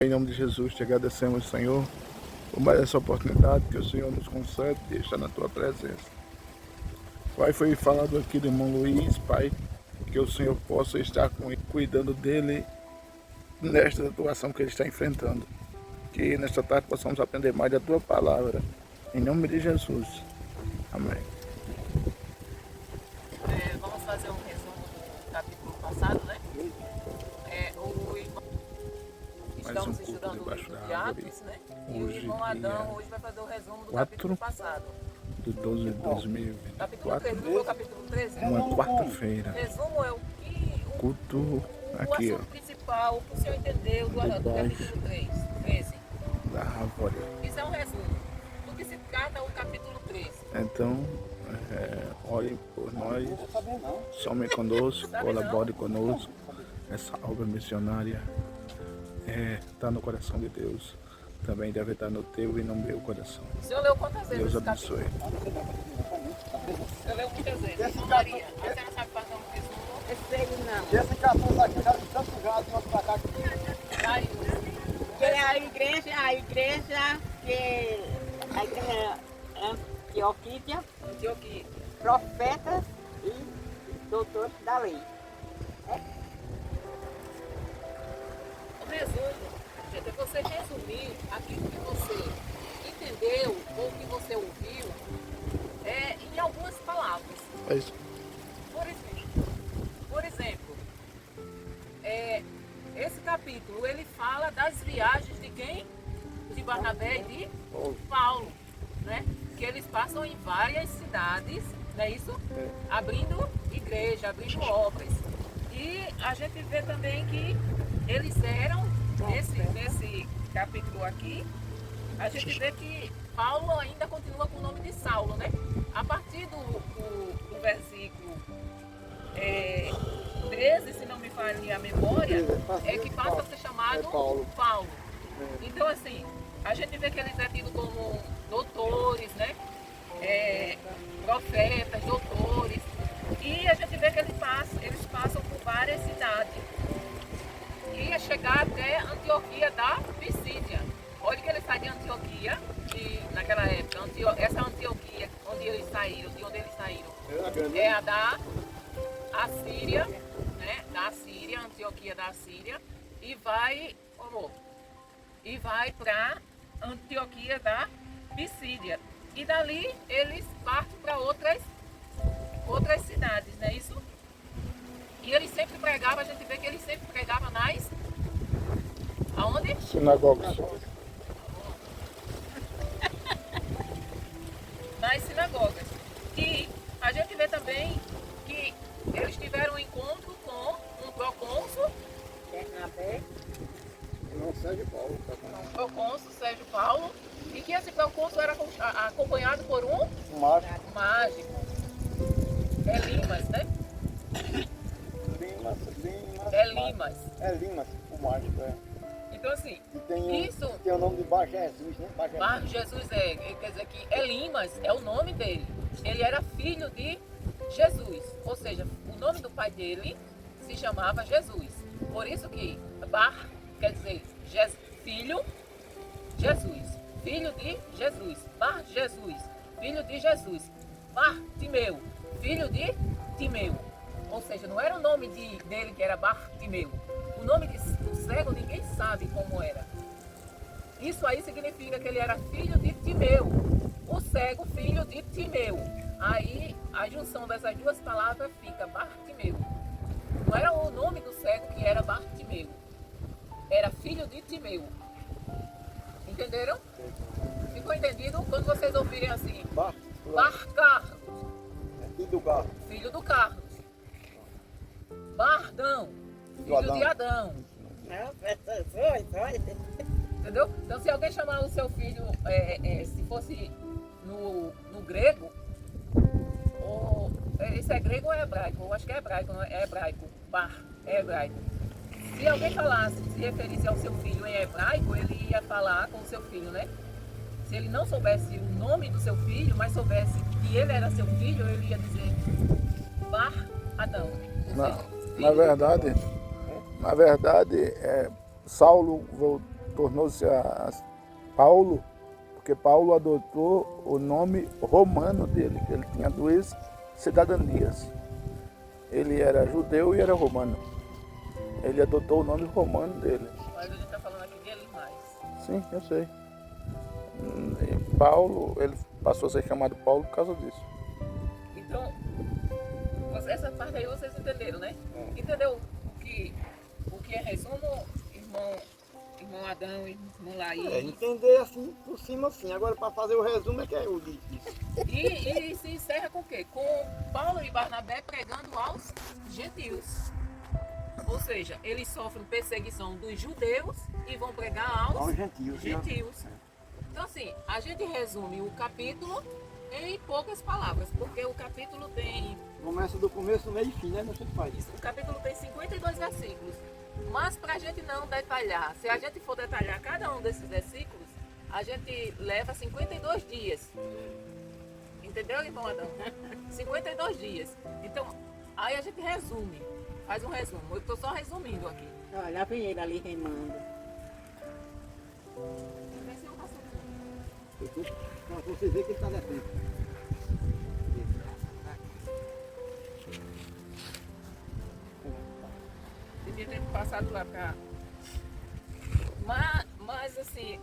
Em nome de Jesus, te agradecemos, Senhor, por mais essa oportunidade que o Senhor nos concede de estar na tua presença. Pai, foi falado aqui do irmão Luiz, Pai, que o Senhor possa estar cuidando dele nesta situação que ele está enfrentando. Que nesta tarde possamos aprender mais da tua palavra. Em nome de Jesus. Amém. Vamos fazer um resumo do capítulo passado, né? Estamos estudando o livro de Atos, né? E o irmão Adão hoje vai fazer o resumo do capítulo passado. De 12 de 2024. Capítulo 13, não foi o capítulo 13? Uma quarta-feira. Resumo é o Culto aqui, assunto principal, que o senhor entendeu do capítulo 13. Da árvore. Isso é um resumo do que se trata o capítulo 13. Então, olhem por nós, somem conosco, colaborem conosco. Essa obra missionária está no coração de Deus. Também deve estar no teu e no meu coração. O senhor leu quantas vezes? Deus abençoe. O senhor leu muitas vezes. Irmã Maria, a senhora sabe fazer um resumo? Esse não. Esse capuz aqui, eu já vi tanto já de nós pra cá. Que a igreja Antioquia, profetas e doutores da lei. O resumo, gente, é você resumir aquilo que você entendeu ou que você ouviu em algumas palavras. É isso. Por exemplo, esse capítulo ele fala das viagens de quem? De Barnabé e de Paulo, né? Que eles passam em várias cidades, não é isso? Abrindo igreja, abrindo obras. E a gente vê também que eles eram, nesse capítulo aqui, a gente vê que Paulo ainda continua com o nome de Saulo, né? A partir do versículo 13, se não me falha a memória, é que passa a ser chamado Paulo. Então, assim, a gente vê que eles é tido como doutores, né? Profetas, doutores. E a gente vê que eles passam por várias cidades. E chegar até Antioquia da Pisídia. Olha que eles saem de Antioquia, naquela época, essa Antioquia de onde eles saíram, é a da Assíria, né? Da Assíria, Antioquia da Assíria, e vai para Antioquia da Pisídia. E dali eles partem para outras cidades, não é isso? E eles sempre pregavam, a gente vê que eles sempre pregavam aonde? Sinagogas. Nas sinagogas. E a gente vê também que eles tiveram um encontro com um procônsul, Bernabé. Não, Sérgio Paulo. procônsul Sérgio Paulo, e que esse procônsul era acompanhado por um mágico. Elimas, né? Elimas. Limas, o mágico, Então assim, isso... Tem o nome de Bar Jesus, né? Bar Jesus quer dizer que Elimas é o nome dele. Ele era filho de Jesus, ou seja, o nome do pai dele se chamava Jesus. Por isso que Bar quer dizer filho Jesus, filho de Jesus. Bar Jesus, filho de Jesus. Bartimeu, filho de Timeu. Ou seja, não era o nome dele que era Bartimeu. O nome do cego ninguém sabe como era. Isso aí significa que ele era filho de Timeu. O cego, filho de Timeu. Aí a junção dessas duas palavras fica Bartimeu. Não era o nome do cego que era Bartimeu. Era filho de Timeu. Entenderam? Ficou entendido? Quando vocês ouvirem assim, Bar Carlos. Filho do Carlos. Bardão. Filho de Adão. Entendeu? Então, se alguém chamar o seu filho, se fosse no grego, isso é grego ou é hebraico? Eu acho que é hebraico, não é hebraico. É hebraico. Se alguém se referisse ao seu filho em hebraico, ele ia falar com o seu filho, né? Se ele não soubesse o nome do seu filho, mas soubesse que ele era seu filho, ele ia dizer Adão. Na verdade, Saulo tornou-se Paulo, porque Paulo adotou o nome romano dele, que ele tinha duas cidadanias. Ele era judeu e era romano. Ele adotou o nome romano dele. Mas a gente está falando aqui de Elimais. Sim, eu sei. E Paulo, ele passou a ser chamado Paulo por causa disso. Então, essa parte aí vocês entenderam, né? Entendeu o que é resumo, irmão Adão e irmão Laís? Entender assim por cima assim. Agora para fazer o resumo é que é o difícil. E se encerra com o quê? Com Paulo e Barnabé pregando aos gentios. Ou seja, eles sofrem perseguição dos judeus e vão pregar aos gentios. Então assim, a gente resume o capítulo em poucas palavras, porque o capítulo tem... Começa do começo, meio e fim, né? Não sei o que faz. O capítulo tem 52 versículos. Mas para a gente não detalhar, se a gente for detalhar cada um desses versículos, a gente leva 52 dias. Entendeu, irmão Adão? 52 dias. Então, aí a gente resume, faz um resumo. Eu estou só resumindo aqui. Olha, vem ele ali remando. Para você ver que ele está descendo. Devia ter passado lá para... Mas assim,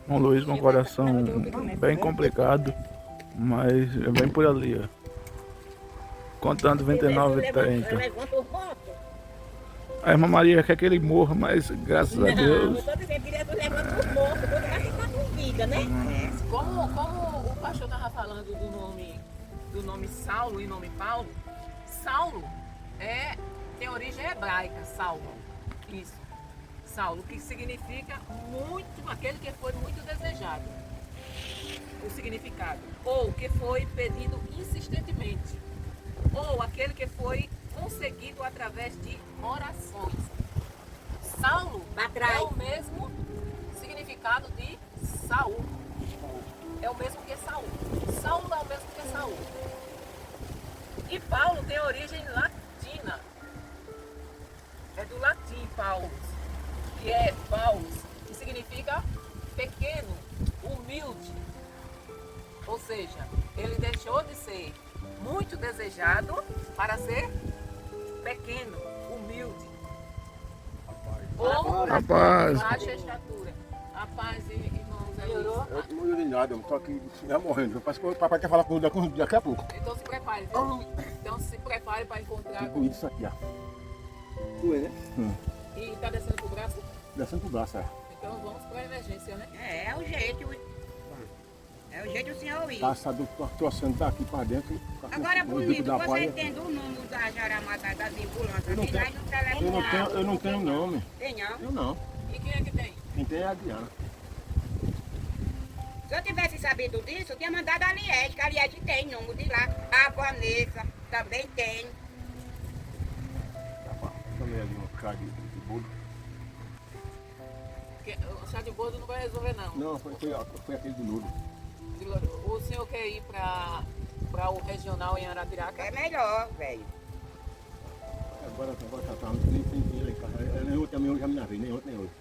Irmão Luiz com um coração bem complicado, mas é bem por ali, ó. Contando 29 e 30. Levanta os votos. A irmã Maria quer que ele morra, mas graças a Não, Deus. eu tô dizendo que levanta os votos, quando vai ficar com vida, né? como o pastor estava falando do nome Saulo e nome Paulo, Saulo tem origem hebraica, Saulo. Isso. Saulo, que significa muito, aquele que foi muito desejado. O significado. Ou que foi pedido insistentemente. Ou aquele que foi conseguido através de orações. Saulo é o mesmo significado de Saul. É o mesmo que Saul. Saulo é o mesmo que Saul. E Paulo tem origem latina. É do latim Paulus, que é Paulus, que significa pequeno, humilde. Ou seja, ele deixou de ser muito desejado para ser pequeno, humilde. Ou Rapaz. baixa estatura. A paz, irmãos, é isso. Eu não morri de nada, eu estou aqui já morrendo. Parece que o papai quer falar comigo daqui a pouco. Então se prepare, viu? Então se prepare para encontrar com... Isso aqui, ó. Tu é, né? E tá descendo pro braço? Descendo pro braço, é. Então vamos para a emergência, né? É o jeito. É o jeito do senhor ir. Tá, sabe, torcendo daqui para dentro. Agora, o bico bonito, da você palha. entende o número da Jaramata das ambulâncias? Eu não Tem lá tenho- no telefone. Eu não tenho nome. Tem não? Eu não. E quem é que tem? Quem tem é a Diana. Se eu tivesse sabido disso, eu tinha mandado a Liege, que a Liege tem número de lá. A Vanessa também tem. Também ali um chá de bolo. Porque o chá de bordo não vai resolver, não. Não, foi aquele de nudo. O senhor quer ir para o regional em Arapiraca? É melhor, velho. Agora tá nem tem lá em casa. Nem eu também eu já me lavei, nem ontem nem hoje.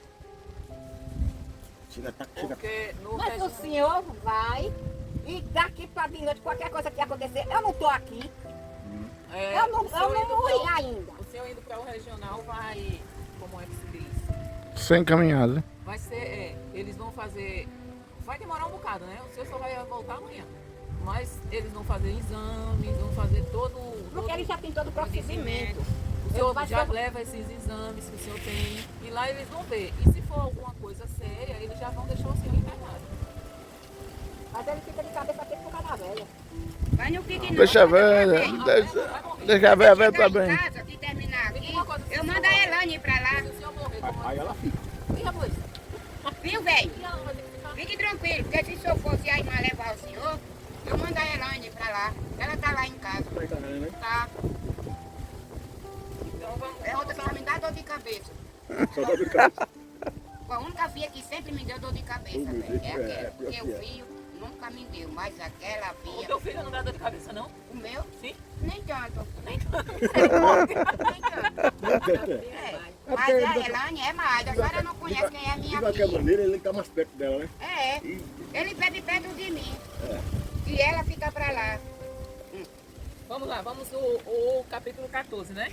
Chega. Porque no Mas o regional... senhor vai e daqui para de noite, qualquer coisa que acontecer, eu não estou aqui. Eu não morri ainda. O senhor indo para o regional vai... Como é que se diz? Sem caminhada. Vai ser... eles vão fazer... Vai demorar um bocado, né? O senhor só vai voltar amanhã. Mas eles vão fazer exames, vão fazer Porque ele já tem todo o procedimento. O senhor Vai já ser- leva esses exames que o senhor tem e lá eles vão ver. E se for alguma coisa séria, eles já vão deixar o senhor internado. Mas ele fica de cabeça aqui por causa da velha. Mas não fique não. Deixa a velha, deixa a velha tá Chegar em bem. casa, se terminar aqui, Uma coisa, se eu o mando senhor a morrer- Elane pra lá. Se o senhor morrer, como Aí ela fica. E rapaz? Viu, velho? E ela vai ter que ficar... Fique tranquilo, porque se eu fosse a irmã levar o senhor, eu mando a Elane pra lá. Ela tá lá em casa. Tá. Então vamos... É outra que só me dá dor de cabeça. Só dá de casa. A única filha que sempre me deu dor de cabeça, Oh, meu velho. Deus, É aquela. Porque pior o que é. filho nunca me deu, mas aquela O filha. teu filho não dá dor de cabeça, não? O meu? Sim? Nem tanto. Nem tanto. Nem tanto. É. Mas a Elane é mais, a senhora não conhece quem é De minha qualquer filha. maneira, ele está mais perto dela, né? É, E, ele bebe perto de mim. é. E ela fica pra lá. Vamos lá, vamos o capítulo 14, né?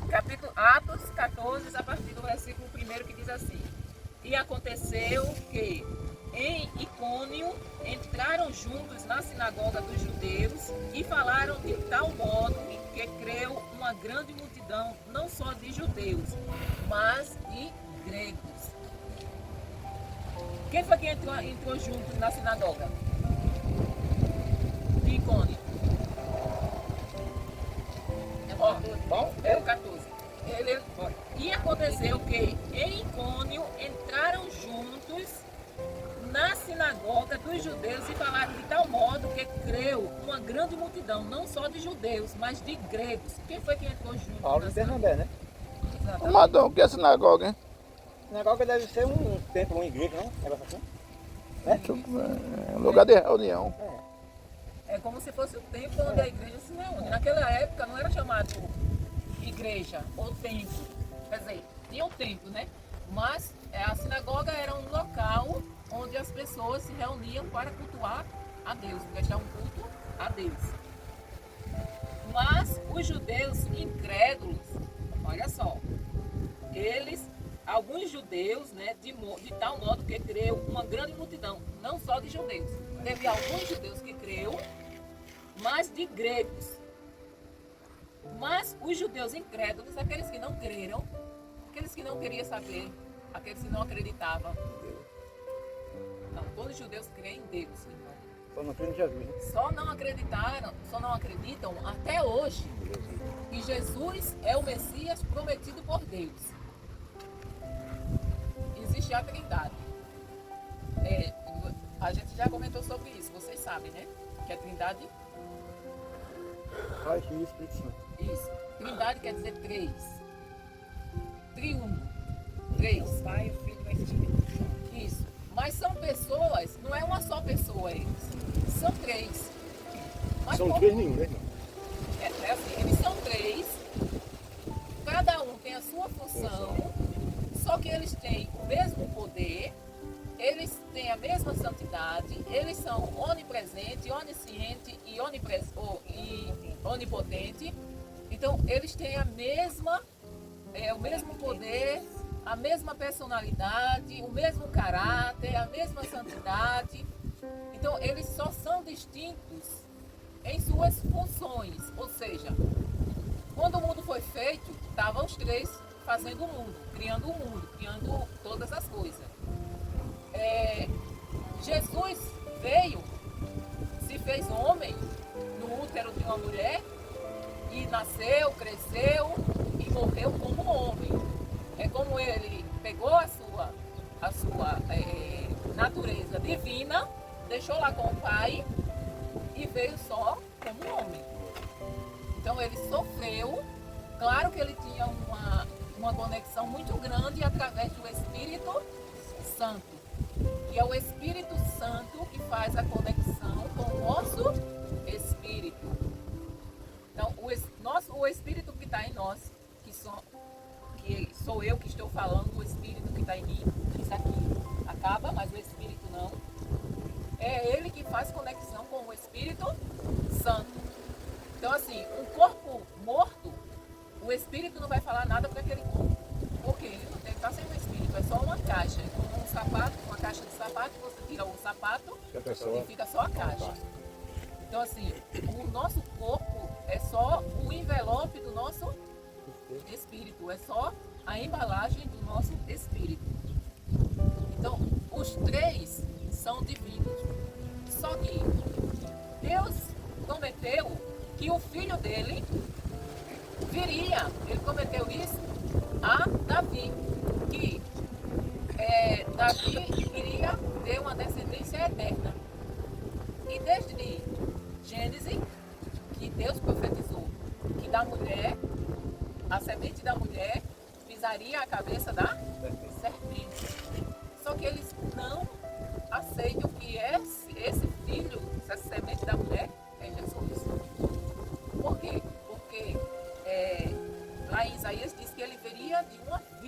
Capítulo Atos 14, a partir do versículo 1 que diz assim: E aconteceu que em Icônio entraram juntos na sinagoga dos judeus e falaram de tal modo que creu uma grande multidão, não só de judeus, mas de gregos. Quem foi que entrou junto na sinagoga de Icônio? É o 14. E aconteceu que em Icônio entraram juntos na sinagoga dos judeus e falaram de tal modo que creu uma grande multidão, não só de judeus, mas de gregos. Quem foi que entrou junto? Paulo e Bernabé, né? Exatamente. Madão, o que é sinagoga, hein? Sinagoga deve ser um templo, uma igreja, não? Negócio assim? É um lugar de reunião. É como se fosse o templo onde a igreja se reúne. Naquela época não era chamado igreja ou templo. Quer dizer, tinha um templo, né? Mas a sinagoga era um local onde as pessoas se reuniam para cultuar a Deus, prestar um culto a Deus. Mas os judeus incrédulos, olha só, alguns judeus, né, de tal modo que creu uma grande multidão, não só de judeus. Teve alguns judeus que creu, mas de gregos. Mas os judeus incrédulos, aqueles que não creram, aqueles que não queriam saber, aqueles que não acreditavam. Não, todos os judeus creem em Deus, irmão. Só não creio em Jesus, né? Só não acreditam até hoje que Jesus é o Messias prometido por Deus. Existe a Trindade. A gente já comentou sobre isso, vocês sabem, né? Que a Trindade... Pai, Filho e Espírito Santo. Isso. Trindade quer dizer três. Triuno. Três. Pai, o Filho e o Espírito. Isso. Mas são pessoas, não é uma só pessoa eles. São três. Mas São três nenhum, né, irmão? É assim, eles são três. Cada um tem a sua função. Só que eles têm o mesmo poder. Eles têm a mesma santidade. Eles são onipresente, onisciente e onipotente. Então, eles têm o mesmo poder, a mesma personalidade, o mesmo caráter, a mesma santidade. Então, eles só são distintos em suas funções. Ou seja, quando o mundo foi feito, estavam os três fazendo o mundo, criando todas as coisas. Jesus veio, se fez homem no útero de uma mulher e nasceu, cresceu e morreu como homem. É como ele pegou a sua natureza divina, deixou lá com o Pai e veio só como homem. Então ele sofreu, claro que ele tinha uma conexão muito grande através do Espírito Santo. E é o Espírito Santo que faz a conexão com o nosso espírito. Então, o espírito que está em nós, que sou eu que estou falando, o espírito que está em mim, isso aqui acaba, mas o espírito não. É ele que faz conexão com o Espírito Santo. Então, assim, um corpo morto, o espírito não vai falar nada para aquele corpo. Porque ele está sem o espírito, é só uma caixa. Um sapato, uma caixa de sapato, você tira o sapato e fica só a caixa. Então, assim, o nosso corpo é só o envelope do nosso espírito, é só a embalagem do nosso espírito. Então, os três são divinos. Só que Deus prometeu que o filho dele viria, ele prometeu isso a Davi, que Davi iria ter uma descendência eterna. E desde Gênesis, que Deus profetizou que da mulher, a semente da mulher, pisaria a cabeça da serpente. Só que eles não aceitam que esse filho, essa semente da mulher, é Jesus. Por quê? Porque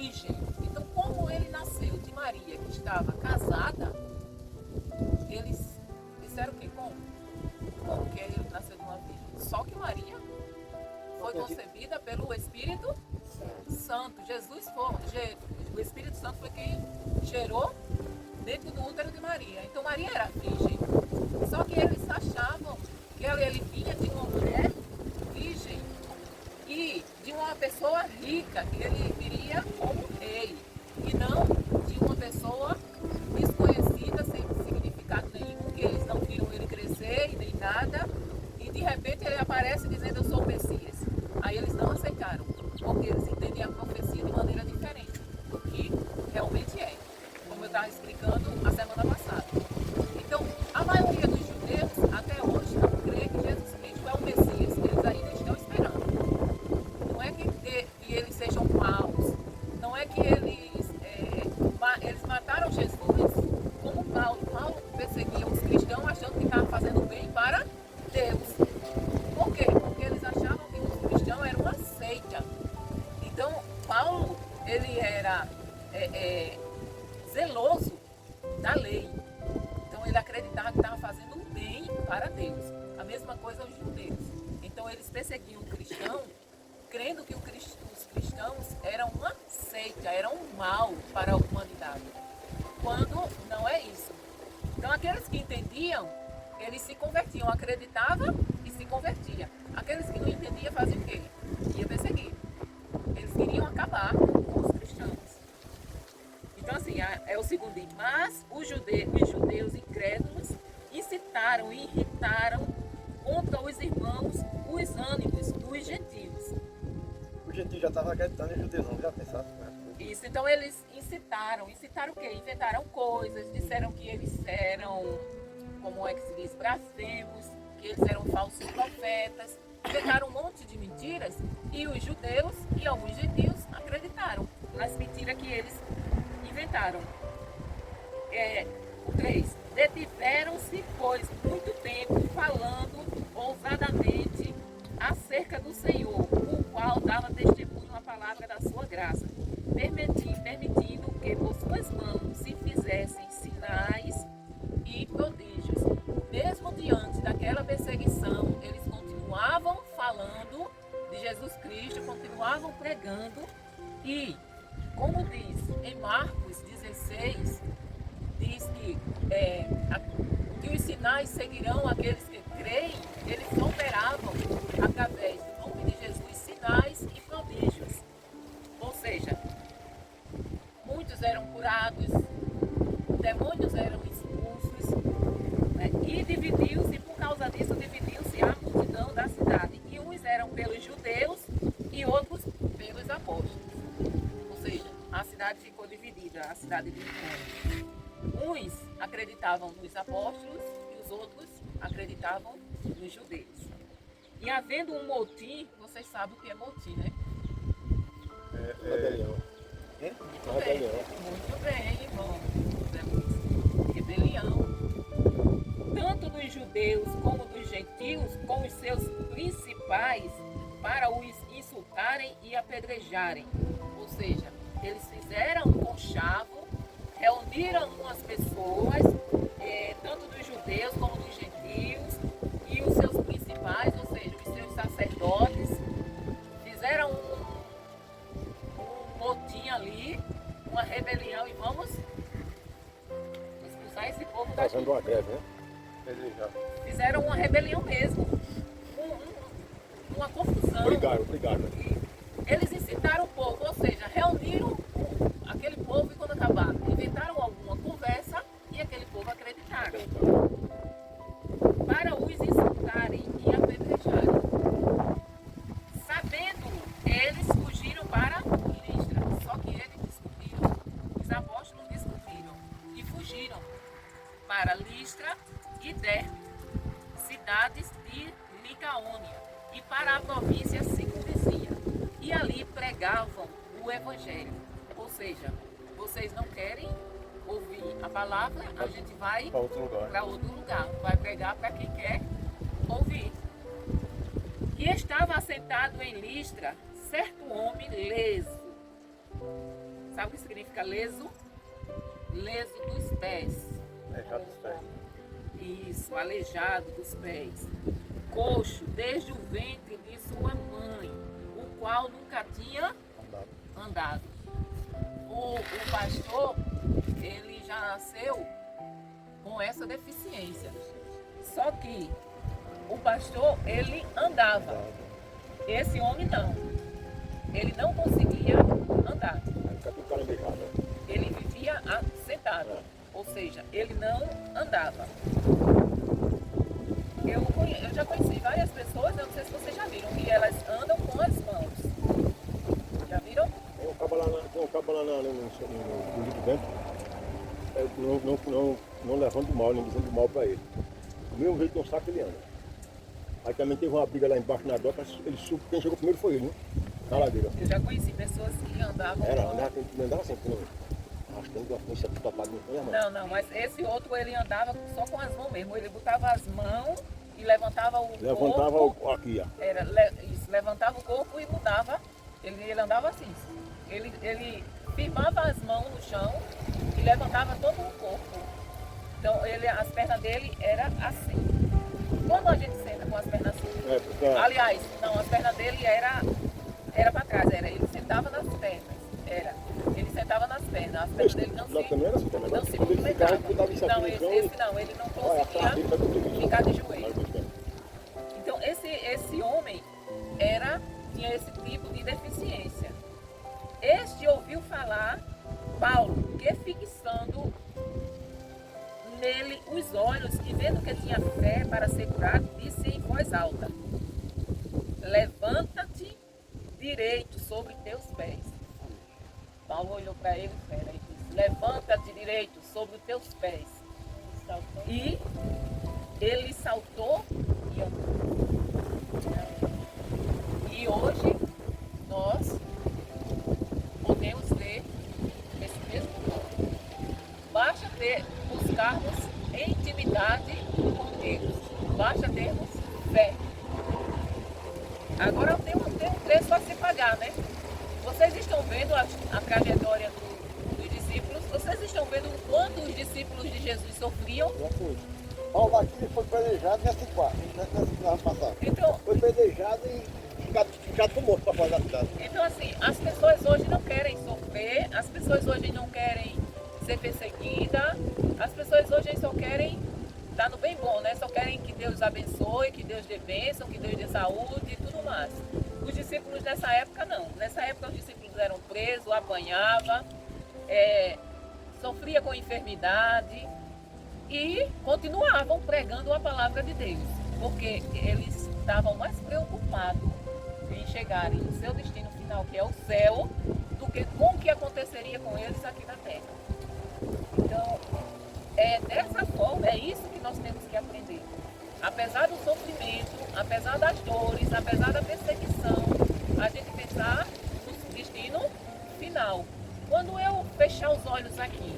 virgem. Então, como ele nasceu de Maria, que estava casada, eles disseram que como? Como que ele nasceu de uma virgem? Só que Maria foi concebida pelo Espírito Santo. O Espírito Santo foi quem gerou dentro do útero de Maria. Então Maria era virgem. Só que eles achavam que ele vinha de uma mulher virgem e de uma pessoa rica, que ele viria como rei, e não de uma pessoa desconhecida, sem significado nenhum, que eles não viram ele crescer e nem nada, e de repente ele aparece dizendo: eu sou o Messias. Aí eles não aceitaram, porque eles entendem a profecia de maneira diferente do que realmente é, como eu estava explicando a semana passada. Então, a maioria dos judeus até hoje não crê que Jesus Cristo é o Messias, eles ainda estão esperando. Não é que eles sejam maus, não é que eles mataram Jesus como Paulo. Paulo perseguia os cristãos achando que estava fazendo bem para Deus. Por quê? Porque eles achavam que os cristãos eram uma seita. Então, Paulo, ele era zeloso da lei. Então, ele acreditava que estava fazendo um bem para Deus. A mesma coisa os judeus. Então, eles perseguiam o cristão, crendo que os cristãos eram uma seita, eram um mal para a humanidade. Quando não é isso. Então, aqueles que entendiam, eles se convertiam, acreditavam e se convertiam. Aqueles que não entendiam faziam o quê? Ia perseguir. Eles queriam acabar com os cristãos. Então, assim, é o segundo dia. Mas os judeus incrédulos incitaram e irritaram contra os irmãos os ânimos dos gentios. O gentil já estava acreditando em judeus, não já pensasse, né? Isso, então eles incitaram o quê? Inventaram coisas, disseram que eles eram, como é que se diz, blasfemos, que eles eram falsos profetas, inventaram um monte de mentiras e os judeus e alguns gentios acreditaram nas mentiras que eles inventaram. O 3. Detiveram-se, pois, muito tempo falando ousadamente acerca do Senhor, o qual dava testemunho à palavra da sua graça, permitindo que por suas mãos se fizessem sinais e prodígios. Mesmo diante daquela perseguição, eles continuavam falando de Jesus Cristo, continuavam pregando e, como diz em Marcos 16, diz que os sinais seguirão aqueles que creem. Eles operavam através do nome de Jesus sinais e prodígios. Ou seja, muitos eram curados, demônios eram expulsos, né? E dividiu-se, por causa disso, dividiu-se a multidão da cidade. E uns eram pelos judeus e outros pelos apóstolos. Ou seja, a cidade ficou dividida, a cidade de Israel. Uns acreditavam nos apóstolos e os outros acreditavam nos judeus. E havendo um motim, vocês sabem o que é motim, né? Rebelião. Muito bem, irmão. Rebelião. Tanto dos judeus como dos gentios, com os seus principais, para os insultarem e apedrejarem. Ou seja, eles fizeram um conchavo, reuniram umas pessoas, tanto dos judeus como dos gentios, e os seus principais, ou seja, os seus sacerdotes, fizeram um motim ali, uma rebelião, e vamos expulsar esse povo daqui. Fazendo uma greve, né? Fizeram uma rebelião mesmo, uma confusão. Obrigado. Eles incitaram o povo, ou seja, reuniram aquele povo e quando acabaram, inventaram alguma conversa e aquele povo acreditaram. Para os insultarem e apedrejarem. Sabendo, eles fugiram para Listra. Só que eles descobriram, os apóstolos descobriram e fugiram para Listra e Derbe, cidades de Licaônia, e para a província circunvizinha. E ali pregavam o evangelho. Ou seja, vocês não querem ouvir a palavra, a gente vai para outro lugar. Vai pregar para quem quer ouvir. E estava assentado em Listra certo homem leso, sabe o que significa leso? Leso dos pés. Aleijado dos pés. Isso, aleijado dos pés. Coxo desde o ventre de sua mãe, o qual nunca tinha andado. O pastor, ele já nasceu com essa deficiência. Só que o pastor, ele andava. Esse homem não. Ele não conseguia andar. Ele vivia sentado. Ou seja, ele não andava. Eu já conheci várias pessoas, eu não sei se vocês já viram, que elas andam com as mãos. Já viram? Tem um cabo lá no livro dentro, não levando mal, nem dizendo mal para ele. Do mesmo jeito que não sabe que ele anda. Aí também teve uma briga lá embaixo na doca, ele subiu, quem chegou primeiro foi ele, né? Na ladeira. Eu já conheci pessoas que andavam Andava assim, acho que não tinha topado muito, né, Não, mas esse outro ele andava só com as mãos mesmo. Ele botava as mãos e levantava o corpo. Aqui, ó. Levantava o corpo e mudava. Ele andava assim. Ele firmava as mãos no chão e levantava todo o corpo. Então as pernas dele eram assim. Quando a gente senta com as pernas assim. Aliás, não, as pernas dele era para trás. Ele sentava nas pernas. Ele sentava nas pernas. As pernas dele não se movimentavam. Não, esse não. Ele não conseguia ficar de joelho. Então esse homem tinha esse tipo de deficiência. Este ouviu falar, Paulo, que fixando nele os olhos e vendo que tinha fé para ser curado, disse em voz alta: levanta-te direito sobre teus pés. Paulo olhou para ele e disse: levanta-te direito sobre os teus pés. E ele saltou e andou. E hoje nós podemos ver esse mesmo nome. Basta buscarmos intimidade com Deus. Basta termos fé. Agora tem um preço a se pagar, né? Vocês estão vendo a trajetória dos discípulos? Vocês estão vendo o quanto os discípulos de Jesus sofriam? Paulo aqui foi pelejado nessa passada. Então, foi pelejado e ficado com morto para fora da cidade. Então assim, as pessoas hoje não querem sofrer, as pessoas hoje não querem ser perseguidas, as pessoas hoje só querem estar no bem bom, né? Só querem que Deus abençoe, que Deus dê bênção, que Deus dê saúde e tudo mais. Os discípulos nessa época não. Nessa época os discípulos eram presos, apanhavam, sofriam com enfermidade e continuavam pregando a palavra de Deus, porque eles estavam mais preocupados em chegarem no seu destino final, que é o céu, do que com o que aconteceria com eles aqui na terra. Então, dessa forma, é isso que nós temos que aprender. Apesar do sofrimento, apesar das dores, apesar da perseguição, a gente pensar no destino final. Quando eu fechar os olhos aqui,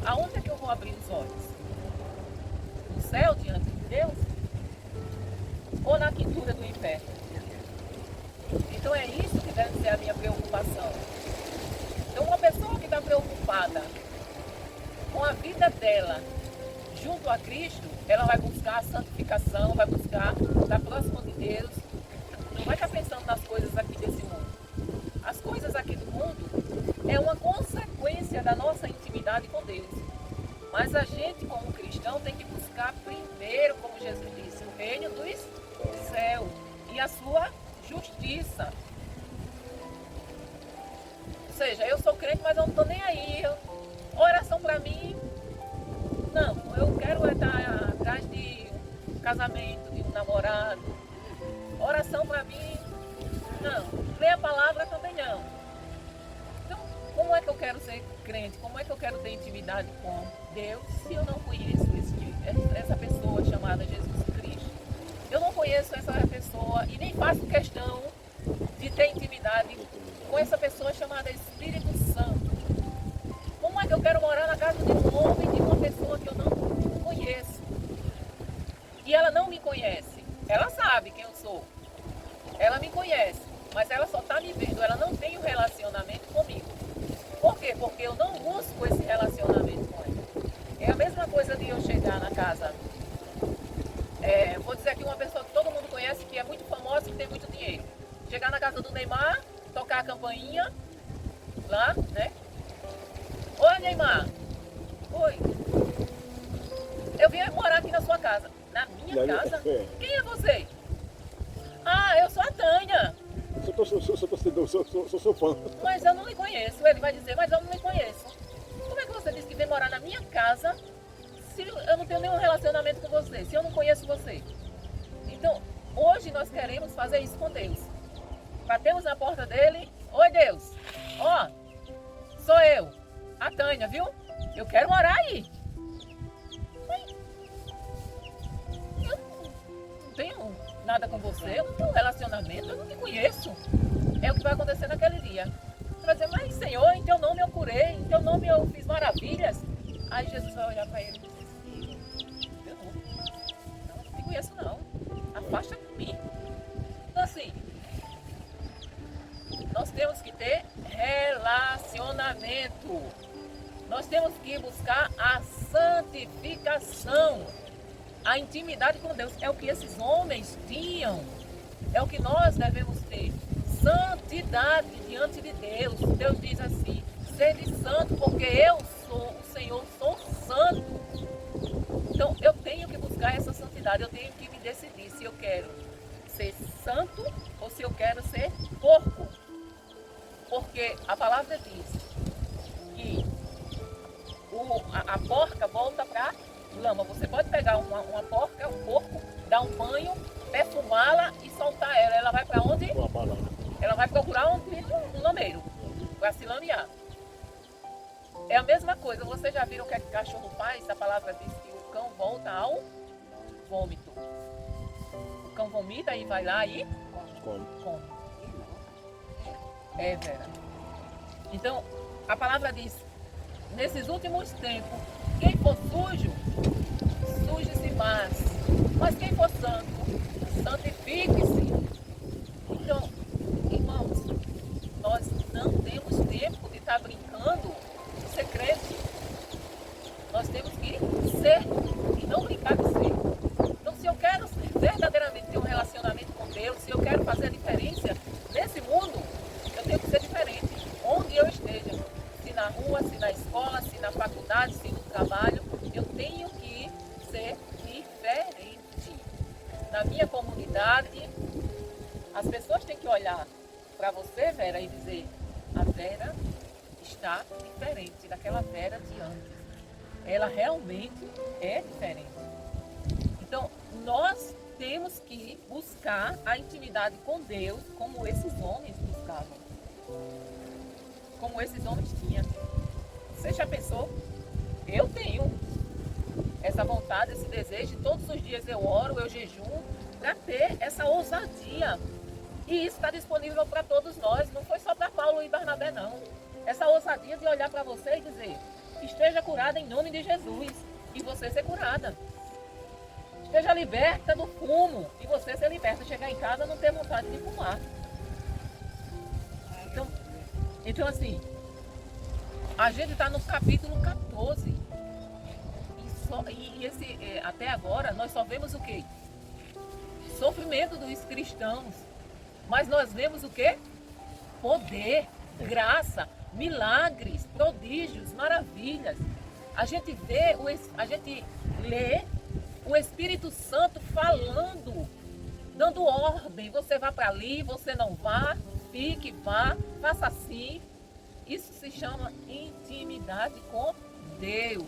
aonde é que eu vou abrir os olhos? No céu, diante de Deus? Ou na quintura do inferno? Então é isso que deve ser a minha preocupação. Então uma pessoa que está preocupada com a vida dela junto a Cristo, ela vai buscar a santificação, vai buscar estar próximo de Deus, não vai estar pensando nas coisas aqui desse mundo. As coisas aqui do mundo é uma consequência da nossa intimidade com Deus. Mas a gente, como cristão, tem que buscar primeiro, como Jesus disse, o reino dos céus e a sua justiça. Ou seja, eu sou crente, mas eu não estou nem aí. Oração para mim, não. Eu quero estar atrás de um casamento, de um namorado. Oração para mim, não. Ler a palavra também não. Então, como é que eu quero ser crente? Como é que eu quero ter intimidade com Deus se eu não conheço essa pessoa chamada Jesus Cristo? Eu não conheço essa pessoa e nem faço questão de ter intimidade com essa pessoa chamada Espírito Santo. Como é que eu quero morar na casa de um homem, de uma pessoa que eu não conheço? E ela não me conhece. Ela sabe quem eu sou. Ela me conhece, mas ela só está me vendo. Ela não tem um relacionamento comigo. temos com esse relacionamento com ela. É a mesma coisa de eu chegar na casa. Vou dizer aqui uma pessoa que todo mundo conhece, que é muito famosa e que tem muito dinheiro. Chegar na casa do Neymar, tocar a campainha lá, né? Oi, Neymar. Oi. Eu vim morar aqui na sua casa. Na minha casa? Quem é você? Ah, eu sou a Tânia. Sou torcedor, sou fã. Mas eu não lhe conheço. Ele vai dizer, mas eu não lhe conheço. Como é que você disse que vem morar na minha casa se eu não tenho nenhum relacionamento com você, se eu não conheço você? Então, hoje nós queremos fazer isso com Deus. Batemos na porta dele. Oi, Deus. Ó, sou eu, a Tânia, viu? Eu quero morar aí. Mas eu não tenho nada com você, eu não tenho relacionamento, eu não te conheço. É o que vai acontecer naquele dia. Você vai dizer, mas Senhor, em teu nome eu curei, em teu nome eu fiz maravilhas. Aí Jesus vai olhar para ele e dizer, eu não te conheço não, afasta de mim. Então assim, nós temos que ter relacionamento. Nós temos que buscar a santificação. A intimidade com Deus é o que esses homens tinham. É o que nós devemos ter. Santidade diante de Deus. Deus diz assim, sede santo porque eu sou o Senhor, sou santo. Então eu tenho que buscar essa santidade. Eu tenho que me decidir se eu quero ser santo ou se eu quero ser porco. Porque a palavra diz que a porca volta para lama. Você pode pegar uma porca, um porco, dar um banho, perfumá-la e soltar ela. Ela vai para onde? Ela vai procurar um lameiro para se lamear. É a mesma coisa. Vocês já viram o que é que o cachorro faz? A palavra diz que o cão volta ao vômito. O cão vomita e vai lá e come. É, Vera. Então, a palavra diz, nesses últimos tempos, quem for sujo, suje-se mais. Mas quem for santo, santifique-se. Então, irmãos, nós não temos tempo de estar brincando de ser crente. Nós temos que ser e não brincar de ser. Então, se eu quero verdadeiramente ter um relacionamento com Deus, se eu quero fazer a diferença nesse mundo, eu tenho que ser diferente, onde eu esteja. Se na rua, se na escola, se na faculdade, se no trabalho, eu tenho que ser diferente. Na minha comunidade, as pessoas têm que olhar para você, Vera, e dizer, a Vera está diferente daquela Vera de antes. Ela realmente é diferente. Então, nós temos que buscar a intimidade com Deus como esses homens buscavam. Como esses homens tinham. Você já pensou? Eu tenho essa vontade, esse desejo. Todos os dias eu oro, eu jejum para ter essa ousadia. E isso está disponível para todos nós. Não foi só para Paulo e Barnabé, não. Essa ousadia de olhar para você e dizer, esteja curada em nome de Jesus. E você ser curada. Esteja liberta do fumo. E você ser liberta. Chegar em casa e não ter vontade de fumar. Então assim, a gente está no capítulo 14. Até agora nós só vemos o quê? Sofrimento dos cristãos. Mas nós vemos o quê? Poder, graça, milagres, prodígios, maravilhas. A gente lê o Espírito Santo falando, dando ordem. Você vá para ali, você não vá, fique, vá, faça assim. Isso se chama intimidade com Deus.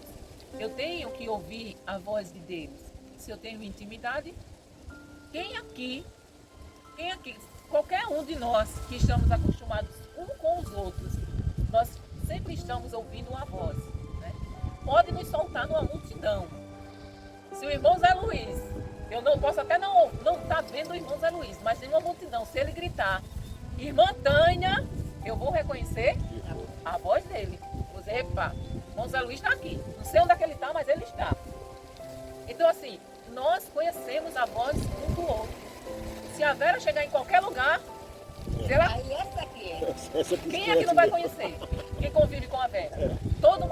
Eu tenho que ouvir a voz de Deus. Se eu tenho intimidade, quem aqui, qualquer um de nós que estamos acostumados um com os outros, nós sempre estamos ouvindo uma voz, né? Pode nos soltar numa multidão. Se o irmão Zé Luiz, eu não posso até não estar vendo o irmão Zé Luiz, mas tem uma multidão, se ele gritar, irmã Tânia, eu vou reconhecer a voz dele. Vou dizer, epa, o irmão Zé Luiz está aqui. Não sei onde é que ele está, mas ele está. Então assim, nós conhecemos a voz um do outro. Se a Vera chegar em qualquer lugar, Aí essa aqui é. Essa quem é que não vai conhecer? Quem convive com a Vera? Todo mundo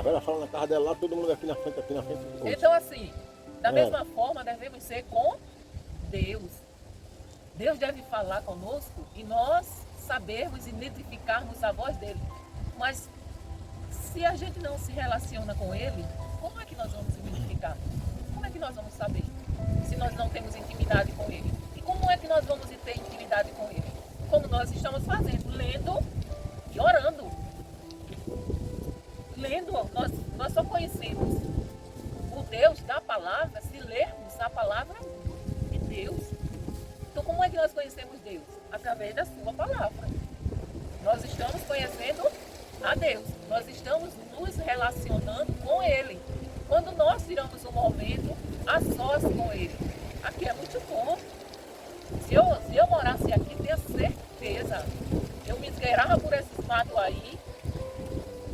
Ela fala na casa dela lá, todo mundo aqui na frente, aqui na frente. Então assim, da mesma forma devemos ser com Deus. Deus deve falar conosco e nós sabermos identificarmos a voz dele. Mas se a gente não se relaciona com ele, como é que nós vamos identificar? Como é que nós vamos saber se nós não temos intimidade com ele? E como é que nós vamos ter intimidade com ele? Como nós estamos fazendo, lendo e orando. Lendo, nós só conhecemos o Deus da palavra se lermos a palavra de Deus. Então como é que nós conhecemos Deus? Através da sua palavra. Nós estamos conhecendo a Deus. Nós estamos nos relacionando com Ele. Quando nós tiramos um momento a sós com Ele, aqui é muito bom. Se eu morasse aqui, tenha certeza, eu me esgueirava por esses matos aí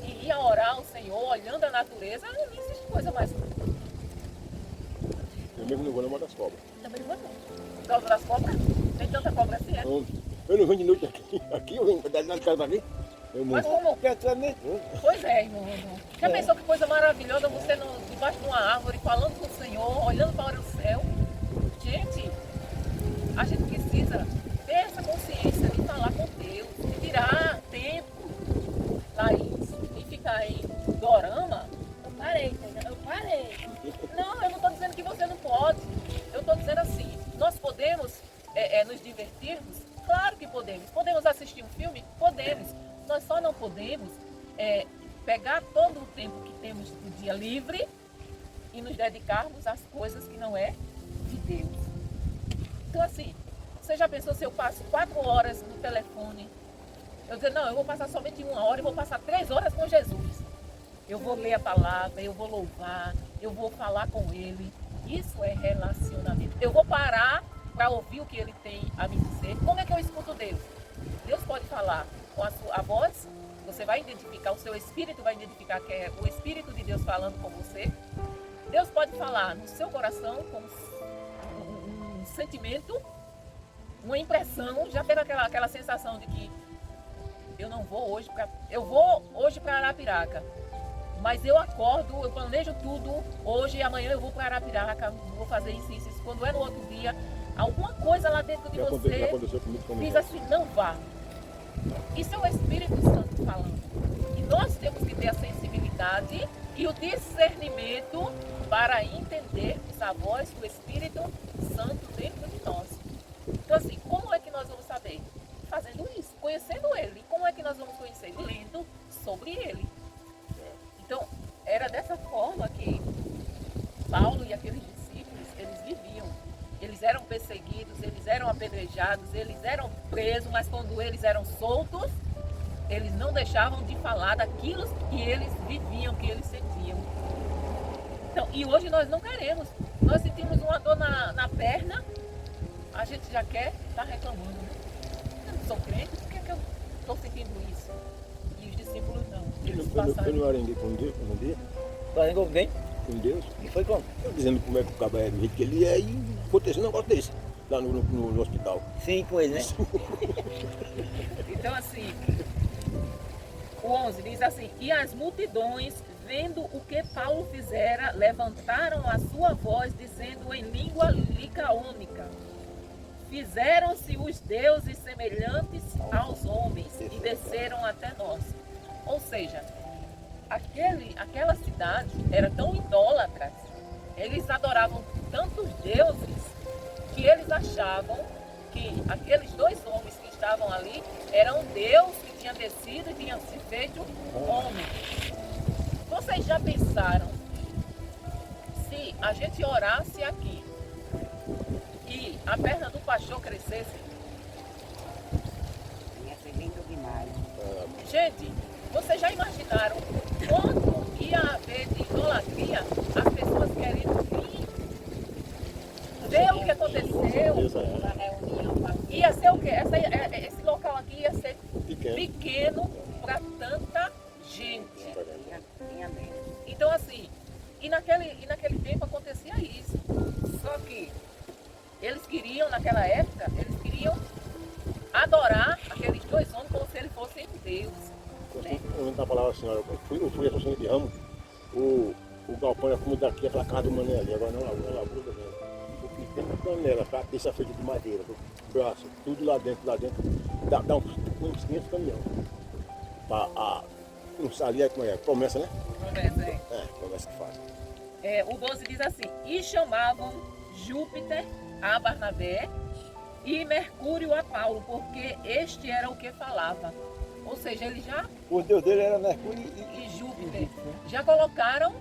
e ia orar ao Senhor, olhando a natureza. Não existe coisa mais. Eu mesmo não vou na mão das cobras. Também não vou não. Por causa das cobras? Tem tanta cobra assim, é? Eu não venho de noite aqui. Aqui eu venho da casa aqui. Mas como? Pois é, irmão. Já pensou que coisa maravilhosa você debaixo de uma árvore, falando com o Senhor, olhando para o céu? Gente, a gente precisa ter essa consciência de falar com Deus, de tirar tempo, Laís, e ficar em dorama. Eu parei. Não, eu não estou dizendo que você não pode. Eu estou dizendo assim, nós podemos nos divertirmos? Claro que podemos. Podemos assistir um filme? Podemos. Nós só não podemos pegar todo o tempo que temos do dia livre e nos dedicarmos às coisas que não é de Deus. Então assim, você já pensou se eu passo 4 horas no telefone? Eu dizer, não, eu vou passar somente 1 hora, eu vou passar 3 horas com Jesus. Eu vou ler a palavra, eu vou louvar, eu vou falar com Ele. Isso é relacionamento. Eu vou parar para ouvir o que Ele tem a me dizer. Como é que eu escuto Deus? Deus pode falar com a voz, você vai identificar, o seu espírito vai identificar que é o Espírito de Deus falando com você. Deus pode falar no seu coração com um sentimento, uma impressão. Já teve aquela sensação de que eu vou hoje para Arapiraca, mas eu acordo, eu planejo tudo hoje e amanhã eu vou para Arapiraca, vou fazer isso. Quando é no outro dia, alguma coisa lá dentro de você diz assim, não vá. Isso é o Espírito Santo falando. E nós temos que ter a sensibilidade e o discernimento para entendermos a voz do Espírito Santo dentro de nós. Então assim, como é que nós vamos saber? Fazendo isso, conhecendo Ele. Como é que nós vamos conhecer? Lendo sobre Ele. Então, era dessa forma que Paulo e aqueles discípulos, eles viviam. Eles eram perseguidos, eles eram apedrejados, eles eram presos, mas quando eles eram soltos, eles não deixavam de falar daquilo que eles viviam, que eles sentiam. Então, e hoje nós não queremos. Nós sentimos uma dor na perna, a gente já quer estar reclamando. Né? Eu não sou crente, por que eu estou sentindo isso? E os discípulos não. Eles passaram. Eu não arenguei com Deus um dia. Arengou quem? Com Deus. E foi como? Eu dizendo como é que o cabo é do jeito que ele é e aconteceu um negócio desse lá no hospital. Sim, com ele, né? Então assim, o 11 diz assim, e as multidões, vendo o que Paulo fizera, levantaram a sua voz, dizendo em língua licaônica, fizeram-se os deuses semelhantes aos homens e desceram até nós. Ou seja, aquela cidade era tão idólatra, eles adoravam tantos deuses que eles achavam que aqueles 2 homens que estavam ali eram Deus que tinha descido e tinha se feito homem. Vocês já pensaram se a gente orasse aqui e a perna do pastor crescesse? Ia ser lindo demais. Gente, vocês já imaginaram quanto ia haver de idolatria, as pessoas querendo vir ver o que aconteceu? Uma reunião para Ia ser o quê? Esse local aqui ia ser Pequeno. pequeno para tanta gente. tinha medo. Então assim, e naquele tempo acontecia isso. Só que eles queriam, naquela época, eles queriam adorar aqueles 2 homens como se eles fossem Deus. Eu não palavra assim, eu fui associando de ramo o galpão é como daqui, aquela casa do Mané ali, agora não é lavura também. O que tem é panela, tá? Essa feita de madeira, do braço, tudo lá dentro, dá uns 500 caminhões. Ali é como é? Promessa, né? Promessa, é. É, promessa que faz. O 12 diz assim: e chamavam Júpiter a Barnabé e Mercúrio a Paulo, porque este era o que falava. Ou seja, eles já... O deus dele era Mercúrio E Júpiter. Já colocaram,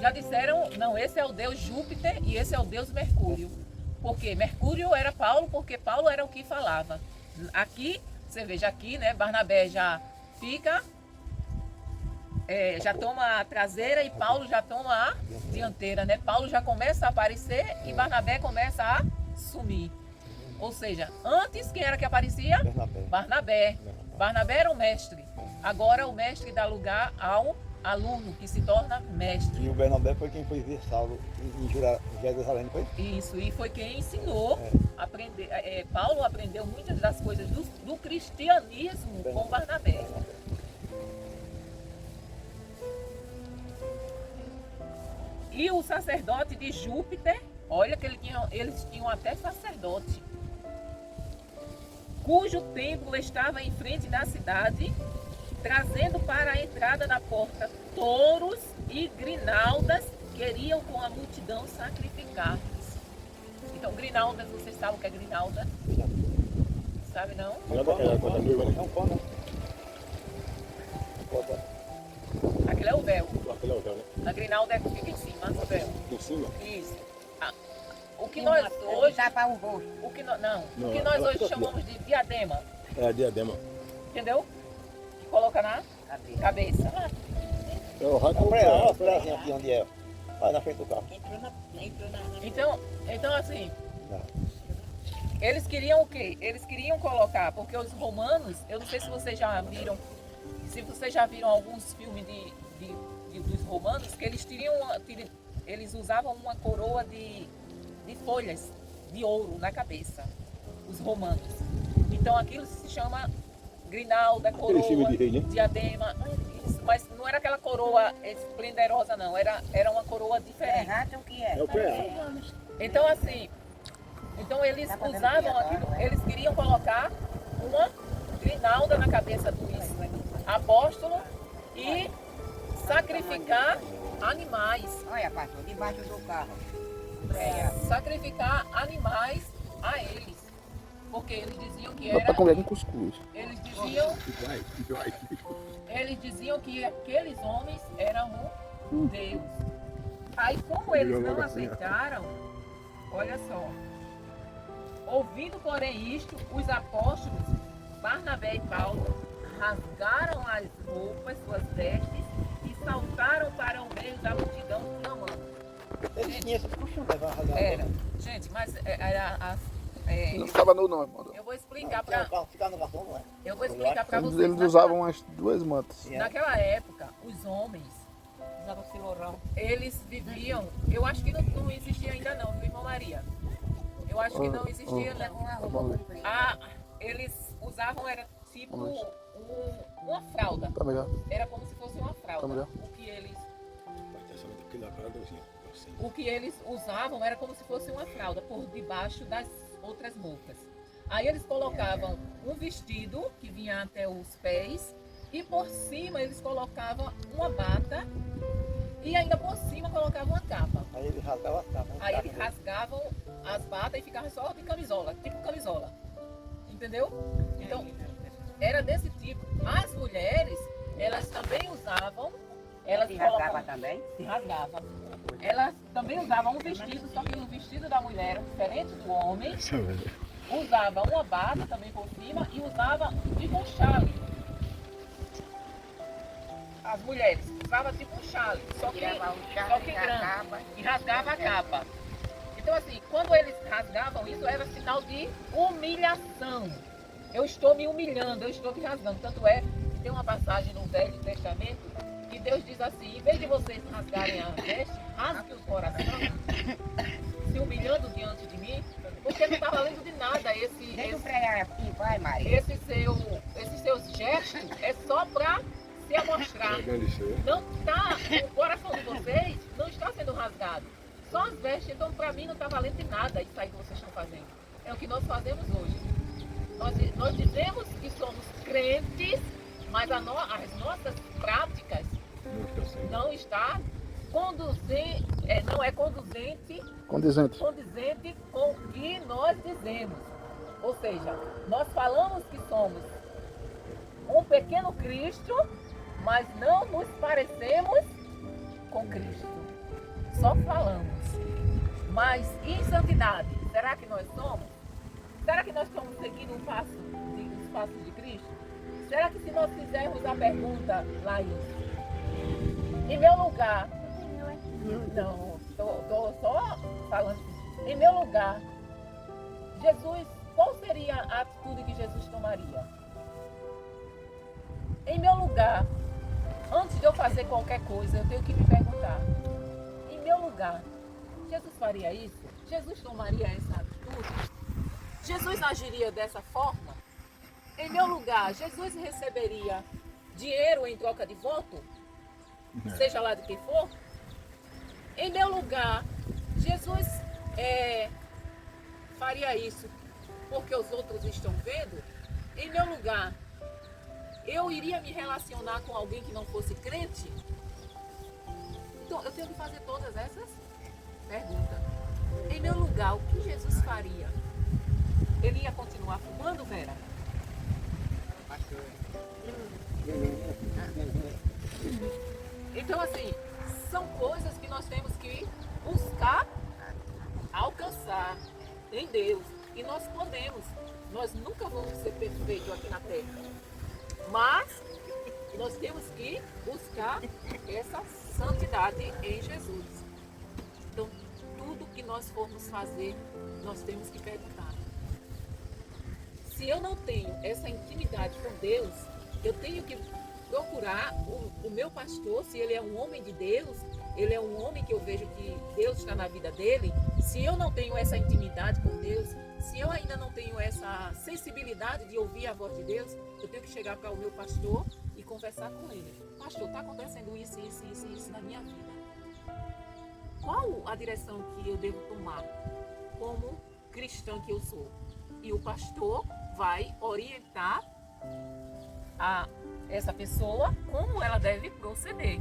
já disseram, não, esse é o deus Júpiter e esse é o deus Mercúrio. Por quê? Mercúrio era Paulo, porque Paulo era o que falava. Aqui, você veja aqui, né, Barnabé já fica... já toma a traseira e Paulo já toma a dianteira, né? Paulo já começa a aparecer e Barnabé começa a sumir. Ou seja, antes quem era que aparecia? Barnabé. Barnabé era o mestre. Agora o mestre dá lugar ao aluno, que se torna mestre. E o Bernabé foi quem foi ver Saulo em Jerusalém, foi? Isso, e foi quem ensinou. Paulo aprendeu muitas das coisas do cristianismo com Barnabé. E o sacerdote de Júpiter, olha que eles tinham até sacerdote, cujo templo estava em frente da cidade, trazendo para a entrada da porta touros e grinaldas, queriam com a multidão sacrificar-lhes. Então, grinaldas, vocês sabem o que é grinalda? Sabe não? É um pano. Aquele é o véu. Aquele é o véu, né? A grinalda é que fica em cima, o véu. Em cima? Isso. O que nós hoje... Tapa o rosto. O que nós hoje chamamos de diadema. É, diadema. Entendeu? Que coloca na cabeça. É o rato. Olha a frezinha aqui onde é. Vai na frente do carro. Então assim, eles queriam o quê? Eles queriam colocar, porque os romanos, eu não sei se vocês já viram alguns filmes dos romanos, que eles usavam uma coroa de folhas de ouro na cabeça, os romanos. Então aquilo se chama grinalda, coroa, de rei, né? diadema, mas não era aquela coroa esplendorosa não, era uma coroa diferente. Errado o que é? É o pé. Então assim, eles usavam aquilo, eles queriam colocar uma grinalda na cabeça dos apóstolos e sacrificar animais. Olha, pastor, debaixo do carro. Sacrificar animais a eles. Porque eles diziam que Dá pra era. comer com cuscuz. Eles diziam que aqueles homens eram um Deus. Aí como eles não aceitaram, olha só. Ouvindo, porém, isto, os apóstolos, Barnabé e Paulo, rasgaram as roupas, suas vestes, e saltaram para o meio da multidão clamando. Eles tinham esse costume de rasgar. Era, gente, mas Não ficava nu não, irmão. eu vou explicar para Ficar no cartão, não é? vocês. Eles usavam umas 2 mantas. Naquela época, os homens Usava o silorão. eles viviam, eu acho que não existia ainda não, viu, irmão Maria? Eu acho que não existia não. Uma roupa comprida. Eles usavam, era tipo uma fralda. Tá melhor? Era como se fosse uma fralda. Tá melhor. O que eles usavam era como se fosse uma fralda por debaixo das outras roupas. Aí eles colocavam um vestido que vinha até os pés e por cima eles colocavam uma bata e ainda por cima colocavam uma capa. Aí eles rasgavam as capas. Aí eles rasgavam as batas e ficavam só de camisola, tipo camisola. Entendeu? Então, era desse tipo. As mulheres, elas também usavam... Elas Se rasgava colocavam- também? Se rasgava. Elas também usavam um vestido, só que o vestido da mulher era diferente do homem. Usava uma bata também por cima e usava tipo um chale. As mulheres usavam tipo um chale, só que Tirava o só chave que da grande. capa. E rasgava a capa. Então assim, quando eles rasgavam isso, era sinal de humilhação. Eu estou me humilhando, eu estou me rasgando. Tanto é que tem uma passagem no Velho Testamento que Deus diz assim, em vez de vocês rasgarem a veste, rasgue o coração, se humilhando diante de mim, porque não está valendo de nada Deixa eu pregar aqui, vai, Maria. esses seus gestos, é só para se amostrar mostrar. Não tá, o coração de vocês não está sendo rasgado. Só as vestes, então para mim não está valendo de nada isso aí que vocês estão fazendo. É o que nós fazemos hoje. Nós dizemos que somos crentes, mas as nossas práticas não está condizente com o que nós dizemos. Ou seja, nós falamos que somos um pequeno Cristo, mas não nos parecemos com Cristo. Só falamos. Mas em santidade, será que nós somos? Será que nós estamos seguindo os passos de Cristo? Será que se nós fizermos a pergunta, Laís, em meu lugar, não, estou só falando, em meu lugar, Jesus, qual seria a atitude que Jesus tomaria? Em meu lugar, antes de eu fazer qualquer coisa, eu tenho que me perguntar, em meu lugar, Jesus faria isso? Jesus tomaria essa atitude? Jesus agiria dessa forma? Em meu lugar, Jesus receberia dinheiro em troca de voto? Seja lá de quem for? Em meu lugar, Jesus faria isso porque os outros estão vendo? Em meu lugar, eu iria me relacionar com alguém que não fosse crente? Então, eu tenho que fazer todas essas perguntas. Em meu lugar, o que Jesus faria? Ele ia continuar fumando, Vera? Então, assim, são coisas que nós temos que buscar alcançar em Deus. E nós podemos. Nós nunca vamos ser perfeitos aqui na Terra. Mas nós temos que buscar essa santidade em Jesus. Então, tudo que nós formos fazer, nós temos que perguntar. Se eu não tenho essa intimidade com Deus, eu tenho que procurar o meu pastor, se ele é um homem de Deus, ele é um homem que eu vejo que Deus está na vida dele. Se eu não tenho essa intimidade com Deus, se eu ainda não tenho essa sensibilidade de ouvir a voz de Deus, eu tenho que chegar para o meu pastor e conversar com ele. Pastor, está acontecendo isso na minha vida. Qual a direção que eu devo tomar como cristã que eu sou? E o pastor vai orientar a essa pessoa como ela deve proceder.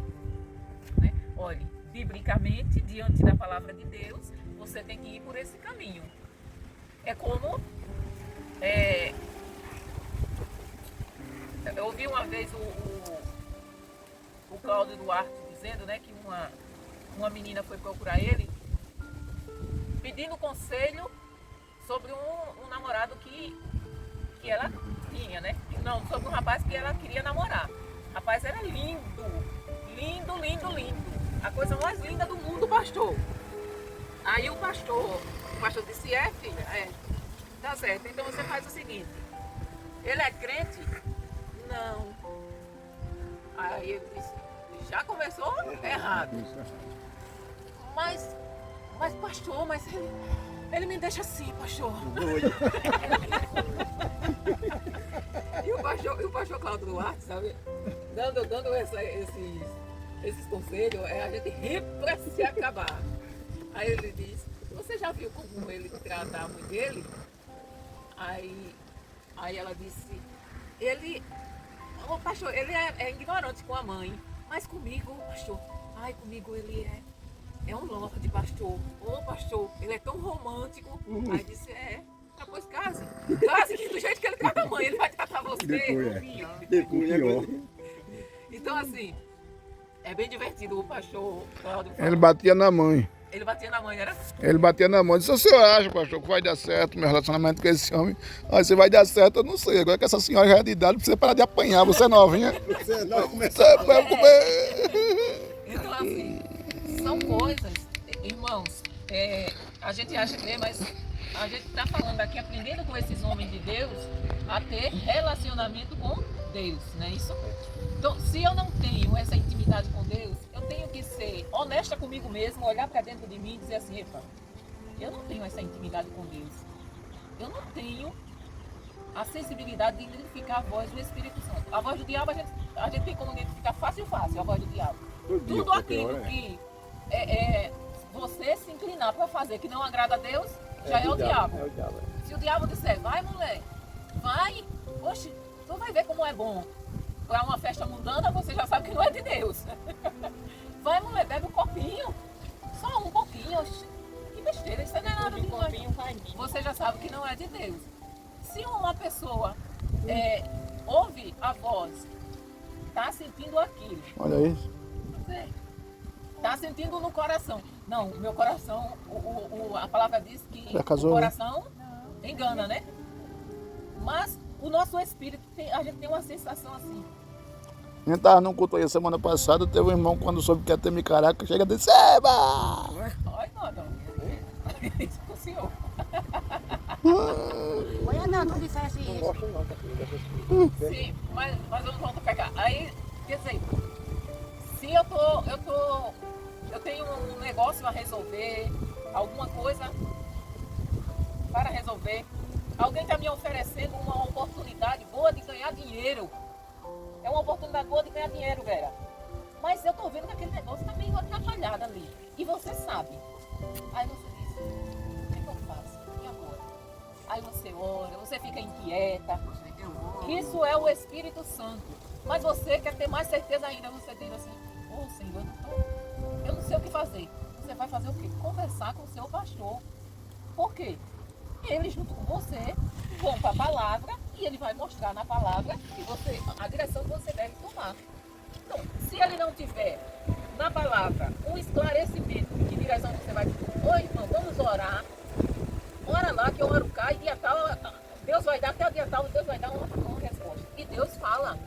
Né? Olhe, biblicamente, diante da palavra de Deus, você tem que ir por esse caminho. É como... eu ouvi uma vez o Cláudio Duarte dizendo, né, que uma menina foi procurar ele pedindo conselho sobre um namorado que ela tinha, né? Não, sobre um rapaz que ela queria namorar. O rapaz era lindo, lindo, lindo, lindo. A coisa mais linda do mundo, pastor. Aí o pastor disse, filha, tá certo, então você faz o seguinte, ele é crente? Não. Aí ele disse, já começou errado. Mas pastor, ele me deixa assim, pastor. E o pastor Cláudio Duarte, sabe, dando esses conselhos, a gente ri pra se acabar. Aí ele disse, você já viu como ele trata a mãe dele? Aí ela disse, pastor, ele é ignorante com a mãe, mas comigo, pastor, comigo ele é um lorde, pastor. Ô, pastor, ele é tão romântico. Aí disse, depois case que do jeito que ele trata a mãe, ele vai tratar você. Depois. Então, assim, é bem divertido o pastor Cláudio. Ele batia na mãe. Ele batia na mãe, era? Ele batia na mãe. Disse, o senhor acha, pastor, que vai dar certo meu relacionamento com esse homem? Aí você vai dar certo, eu não sei. Agora que essa senhora já é de idade, precisa parar de apanhar. Você é novinha. Você vai comer. Então, assim, são coisas, irmãos, a gente acha que mas a gente está falando aqui, aprendendo com esses homens de Deus a ter relacionamento com Deus, não é isso? Então, se eu não tenho essa intimidade com Deus, eu tenho que ser honesta comigo mesmo, olhar para dentro de mim e dizer assim, epa, eu não tenho essa intimidade com Deus. Eu não tenho a sensibilidade de identificar a voz do Espírito Santo. A voz do diabo a gente tem como identificar fácil, a voz do diabo. Todo dia, Tudo qualquer aquilo hora, que você se inclinar para fazer que não agrada a Deus, já é o diabo. É o diabo. Se o diabo disser, vai mulher, vai, oxe, tu vai ver como é bom. Para uma festa mundana, você já sabe que não é de Deus. Vai mulher, bebe um copinho, só um pouquinho, oxe, que besteira, isso não é nada de Deus. Você já sabe que não é de Deus. Se uma pessoa ouve a voz, está sentindo aquilo, Olha isso. está sentindo no coração. Não, o meu coração, a palavra diz que Já casou, o coração engana, né? Mas o nosso espírito, a gente tem uma sensação assim. A gente tava num culto aí semana passada, teve um irmão quando soube que ia ter micaraca, chega e disse, Eba! Ai, não. Isso com o senhor. Olha, não, tu dissesse Não isso. gosto não, tá filho? Sim, mas vamos voltar pra cá. Aí, quer dizer, se eu tenho um negócio a resolver, alguma coisa para resolver, alguém está me oferecendo uma oportunidade boa de ganhar dinheiro. É uma oportunidade boa de ganhar dinheiro, Vera. Mas eu tô vendo que aquele negócio tá meio atrapalhado ali. E você sabe. Aí você diz, o que eu faço? E agora? Aí você ora, você fica inquieta. Isso é o Espírito Santo. Mas você quer ter mais certeza ainda. Você diz assim, Senhor, eu não sei o que fazer. Você vai fazer o quê? Conversar com o seu pastor. Por quê? Ele junto com você vão para a palavra e ele vai mostrar na palavra a direção que você deve tomar. Então, se ele não tiver na palavra um esclarecimento de que direção você vai tomar, irmão, vamos orar. Ora lá que eu oro cá e dia tal, Deus vai dar, até o dia tal, Deus vai dar uma resposta. E Deus fala.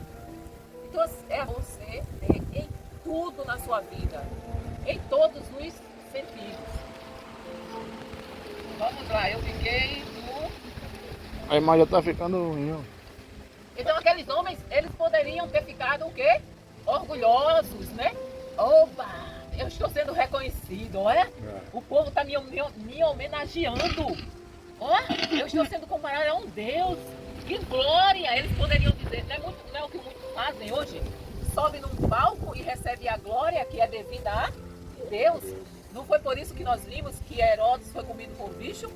Então é você ter em tudo na sua vida, em todos os sentidos. Vamos lá, eu fiquei no... A imagem já tá ficando ruim, ó. Então aqueles homens, eles poderiam ter ficado o quê? Orgulhosos, né? Opa, eu estou sendo reconhecido, olha. O povo está me homenageando. Ó, eu estou sendo comparado a um Deus. Que glória! Eles poderiam dizer, não é o que muitos fazem hoje? Sobe num palco e recebe a glória que é devida a Deus. Não foi por isso que nós vimos que Herodes foi comido por bicho?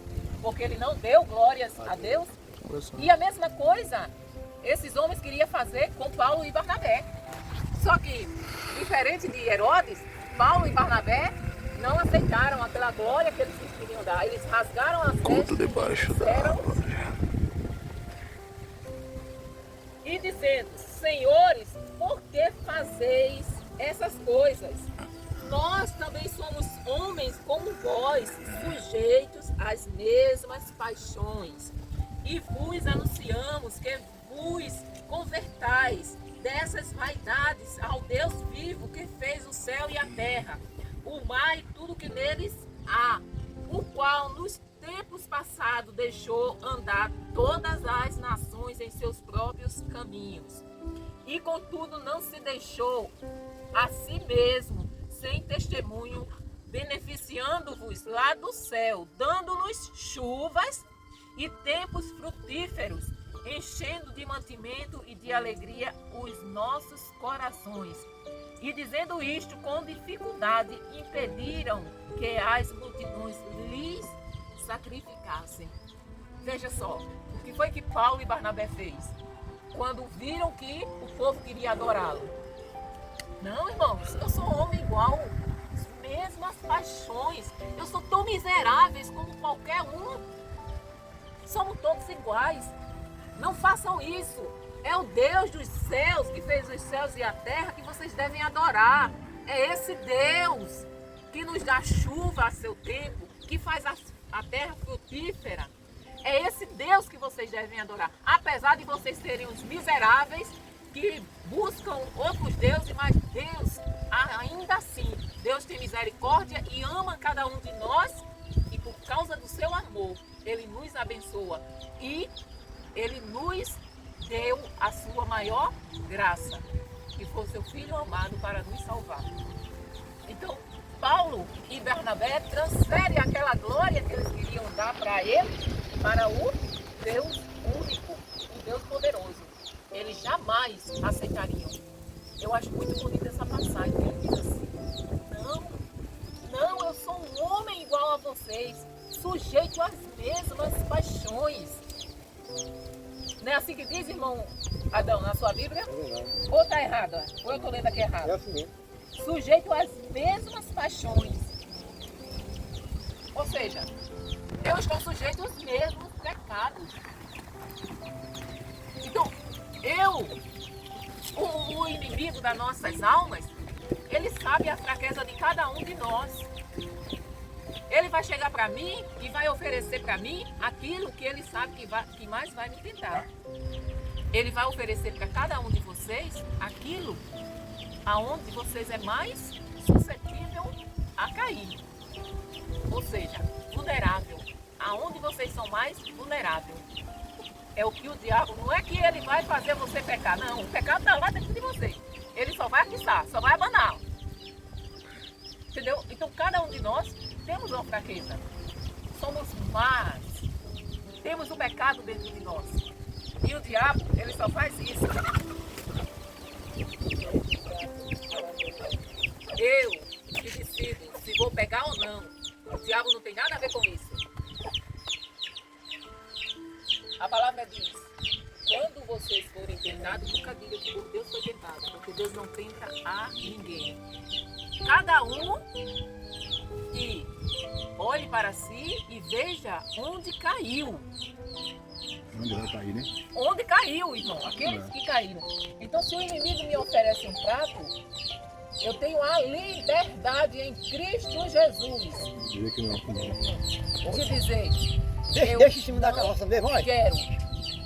Porque ele não deu glórias a Deus? E a mesma coisa, esses homens queriam fazer com Paulo e Barnabé. Só que, diferente de Herodes, Paulo e Barnabé não aceitaram aquela glória que eles queriam dar. Eles rasgaram as vestes debaixo da água. E dizendo, senhores, por que fazeis essas coisas? Nós também somos homens como vós, sujeitos às mesmas paixões. E vos anunciamos que vos convertais dessas vaidades ao Deus vivo que fez o céu e a terra, o mar e tudo que neles há, o qual nos tempos passados deixou andar todas as nações em seus próprios caminhos. E contudo não se deixou a si mesmo sem testemunho, beneficiando-vos lá do céu, dando-nos chuvas e tempos frutíferos, enchendo de mantimento e de alegria os nossos corações. E dizendo isto com dificuldade, impediram que as multidões lhes sacrificassem. Veja só, o que foi que Paulo e Barnabé fez? Quando viram que o povo queria adorá-lo. Não, irmãos, eu sou homem igual, as mesmas paixões. Eu sou tão miseráveis como qualquer um. Somos todos iguais. Não façam isso. É o Deus dos céus que fez os céus e a terra que vocês devem adorar. É esse Deus que nos dá chuva a seu tempo, que faz a terra frutífera. É esse Deus que vocês devem adorar. Apesar de vocês serem os miseráveis que buscam outros deuses, mas Deus, ainda assim, Deus tem misericórdia e ama cada um de nós, e por causa do seu amor, Ele nos abençoa e Ele nos deu a sua maior graça, que foi o seu Filho amado para nos salvar. Então, Paulo e Barnabé transferem aquela glória que eles queriam dar para ele, para o Deus único, o Deus poderoso. Eles jamais aceitariam. eu acho muito bonita essa passagem, que ele diz assim, não, eu sou um homem igual a vocês, sujeito às mesmas paixões. Não é assim que diz, irmão Adão, na sua Bíblia? É verdade. Ou está errado? Ou eu estou lendo aqui errado? É assim mesmo. Sujeito às mesmas paixões. Ou seja, eu estou sujeito aos mesmos pecados. Então, o inimigo das nossas almas, ele sabe a fraqueza de cada um de nós. Ele vai chegar para mim e vai oferecer para mim aquilo que ele sabe que mais vai me tentar. Ele vai oferecer para cada um de vocês aquilo aonde vocês é mais suscetível a cair. Ou seja, vulnerável. Aonde vocês são mais vulneráveis. É o que o diabo, não é que ele vai fazer você pecar, não. O pecado está lá dentro de você. Ele só vai atiçar, só vai abanar. Entendeu? Então cada um de nós temos uma fraqueza. Somos más. Temos o pecado dentro de nós. E o diabo, ele só faz isso. Eu que decido se vou pegar ou não. O diabo não tem nada a ver com isso. A palavra diz, quando vocês forem tentados, nunca diga que por Deus foi tentado, porque Deus não tenta a ninguém. Cada um que olhe para si e veja onde caiu. Onde vai cair, né? Onde caiu, irmão? Aqueles que caíram. Então, se o inimigo me oferece um prato, eu tenho a liberdade em Cristo Jesus Dizer que não é comum. de dizer, eu Deixa em cima da não carroça mesmo, olha. quero.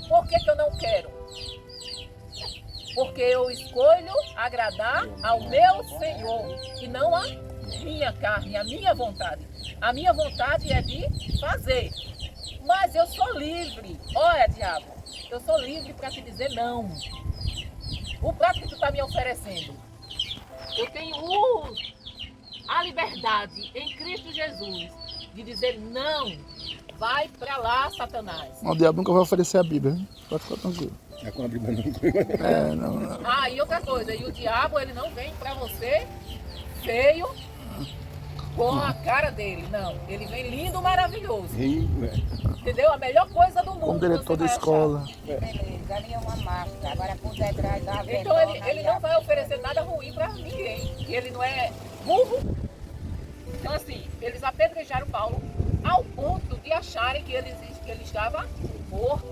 Por que que eu não quero? Porque eu escolho agradar ao meu Senhor e não a minha carne, a minha vontade. A minha vontade é de fazer. Mas eu sou livre. Olha, diabo, eu sou livre para te dizer não. O prato que tu está me oferecendo, eu tenho a liberdade em Cristo Jesus de dizer não. Vai para lá, Satanás. O diabo nunca vai oferecer a Bíblia, hein? Pode ficar tranquilo. É com a Bíblia não. Não. Ah, e outra coisa, e o diabo, ele não vem para você feio com a cara dele, não. Ele vem lindo, maravilhoso. Entendeu? A melhor coisa do mundo. Como diretor da escola. Beleza, ali é uma máscara. Agora por detrás da Então ele não vai oferecer nada ruim para ninguém. E ele não é burro. Então assim, eles apedrejaram Paulo ao ponto de acharem que ele estava morto.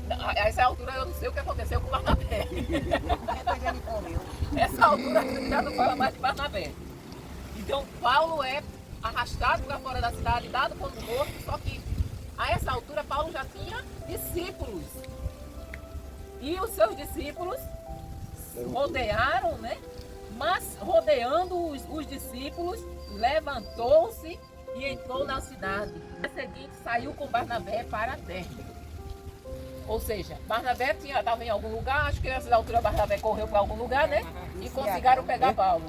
A essa altura eu não sei o que aconteceu com Barnabé. Depois ele correu. Essa altura a gente já não fala mais de Barnabé. Então Paulo é arrastado para fora da cidade, dado como morto, só que a essa altura Paulo já tinha discípulos. E os seus discípulos rodearam, né? Mas rodeando os discípulos, levantou-se e entrou na cidade. No dia seguinte saiu com Barnabé para Derbe. Ou seja, Barnabé estava em algum lugar, acho que nessa altura Barnabé correu para algum lugar, né? E conseguiram pegar Paulo.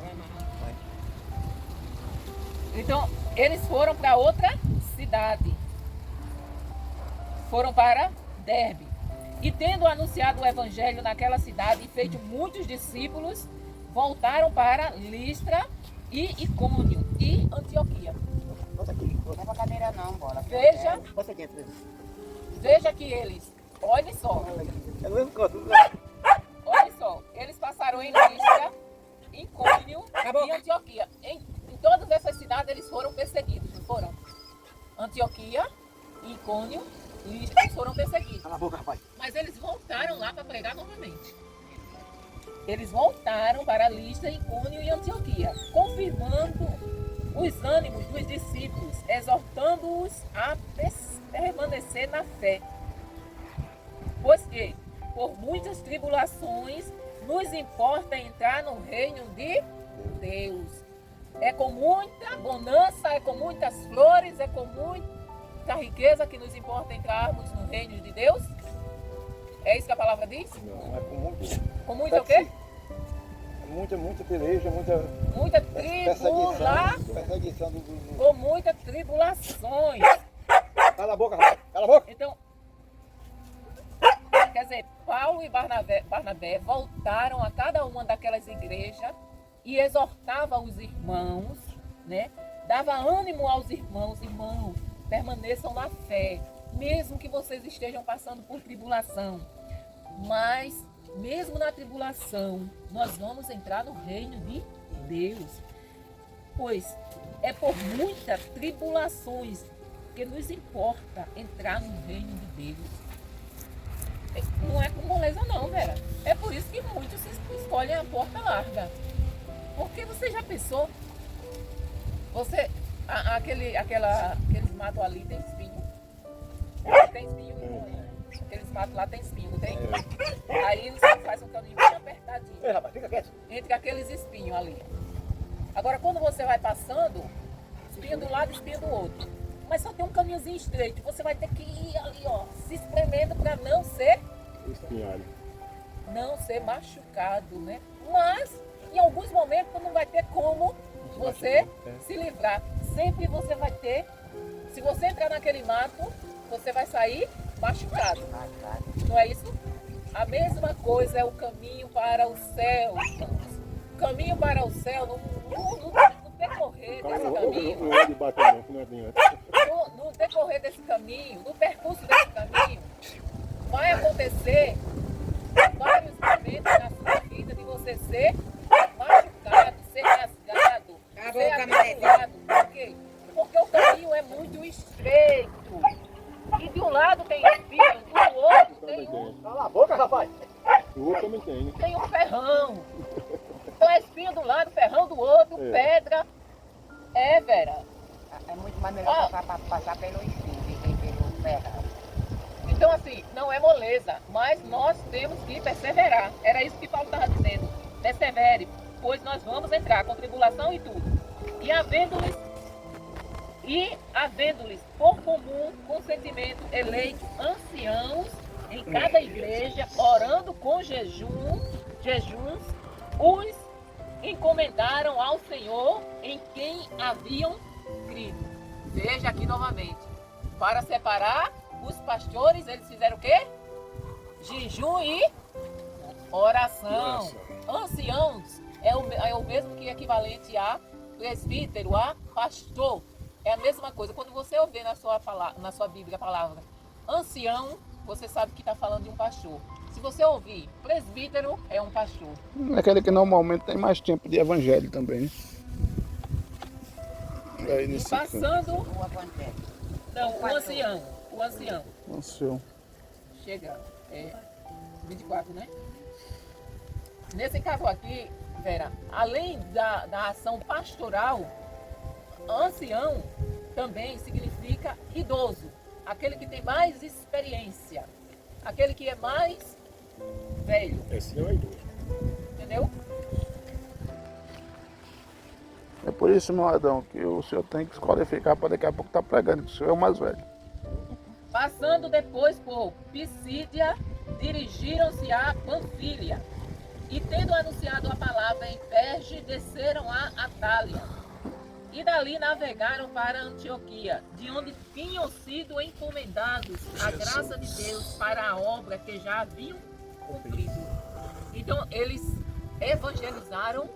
Então, eles foram para outra cidade. Foram para Derbe. E tendo anunciado o evangelho naquela cidade e feito muitos discípulos, voltaram para Listra e Icônio e Antioquia. Bota aqui. Não é pra cadeira não, bola. Bota aqui dentro. Veja que eles, olhem só, É no mesmo canto. olhem só, eles passaram em Listra, Icônio e Antioquia. Em todas essas cidades eles foram perseguidos, não foram? Antioquia, Icônio, Listra, eles foram perseguidos. Cala a boca, rapaz. Mas eles voltaram lá para pregar novamente. Eles voltaram para Listra, Icônio e Antioquia, confirmando os ânimos dos discípulos, exortando-os a permanecer na fé. Pois que, por muitas tribulações, nos importa entrar no reino de Deus. É com muita bonança, é com muitas flores, é com muita riqueza que nos importa entrarmos no reino de Deus? É isso que a palavra diz? Não, é com muito. Com muito o quê? Muita peleja, muita Muita tribulação. perseguição Com muitas tribulações. Cala a boca, rapaz. Cala a boca. Então, quer Quer dizer, Paulo e Barnabé voltaram a cada uma daquelas igrejas e exortavam os irmãos, né? Dava ânimo aos irmãos, irmãos, permaneçam na fé, mesmo que vocês estejam passando por tribulação. Mas, mesmo na tribulação, nós vamos entrar no reino de Deus. Pois é por muitas tribulações que nos importa entrar no reino de Deus. Não é com moleza não, Vera. É por isso que muitos escolhem a porta larga. Porque você já pensou? Você, aqueles matos ali tem espinho. Tem espinho. Aqueles matos lá tem espinho, não tem? Aí você faz um caminho bem apertadinho. Ei, rapaz, fica quieto. Entre aqueles espinhos ali. Agora, quando você vai passando, espinho de um lado e espinho do outro. Mas só tem um caminhozinho estreito. Você vai ter que ir ali, ó, se espremendo para não ser machucado, né? Mas, em alguns momentos, não vai ter como você se livrar. Sempre você vai ter, se você entrar naquele mato, você vai sair machucado. Não é isso? A mesma coisa é o caminho para o céu, irmãos. O caminho para o céu, no decorrer desse caminho, no decorrer desse caminho, no percurso desse caminho, vai acontecer vários momentos na sua vida de você ser machucado, ser rasgado, ser atribulado. Por quê? Porque o caminho é muito estreito. E de um lado tem espinho, do outro tem Cala a boca, rapaz! O outro também tem, né? Tem um ferrão. Então é espinho do lado, ferrão do outro, pedra. É, Vera. É muito mais melhor passar pelo espinho do que pelo ferrão. Então, assim, não é moleza, mas nós temos que perseverar. Era isso que Paulo estava dizendo. Persevere, pois nós vamos entrar com tribulação e tudo. E havendo-lhes por comum consentimento eleitos anciãos em cada igreja, orando com jejuns, os encomendaram ao Senhor em quem haviam crido. Veja aqui novamente. Para separar os pastores, eles fizeram o quê? Jejum e oração. Anciãos é o mesmo que equivalente a presbítero, a pastor. É a mesma coisa. Quando você ouvir na sua Bíblia a palavra ancião, você sabe que está falando de um pastor. Se você ouvir presbítero, é um pastor. É aquele que normalmente tem mais tempo de evangelho também, né? Aí, E passando... O evangelho. Não, o ancião. O ancião. Ancião. Chega. 24, né? Nesse caso aqui, Vera, além da ação pastoral, ancião também significa idoso. Aquele que tem mais experiência. Aquele que é mais velho. Esse não é idoso. Entendeu? É por isso, meu Adão, que o senhor tem que se qualificar para daqui a pouco estar pregando, que o senhor é o mais velho. Passando depois por Pisídia, dirigiram-se a Panfília. E tendo anunciado a palavra em Perge, desceram a Atália. E dali navegaram para Antioquia, de onde tinham sido encomendados a graça de Deus para a obra que já haviam cumprido. Então, eles evangelizaram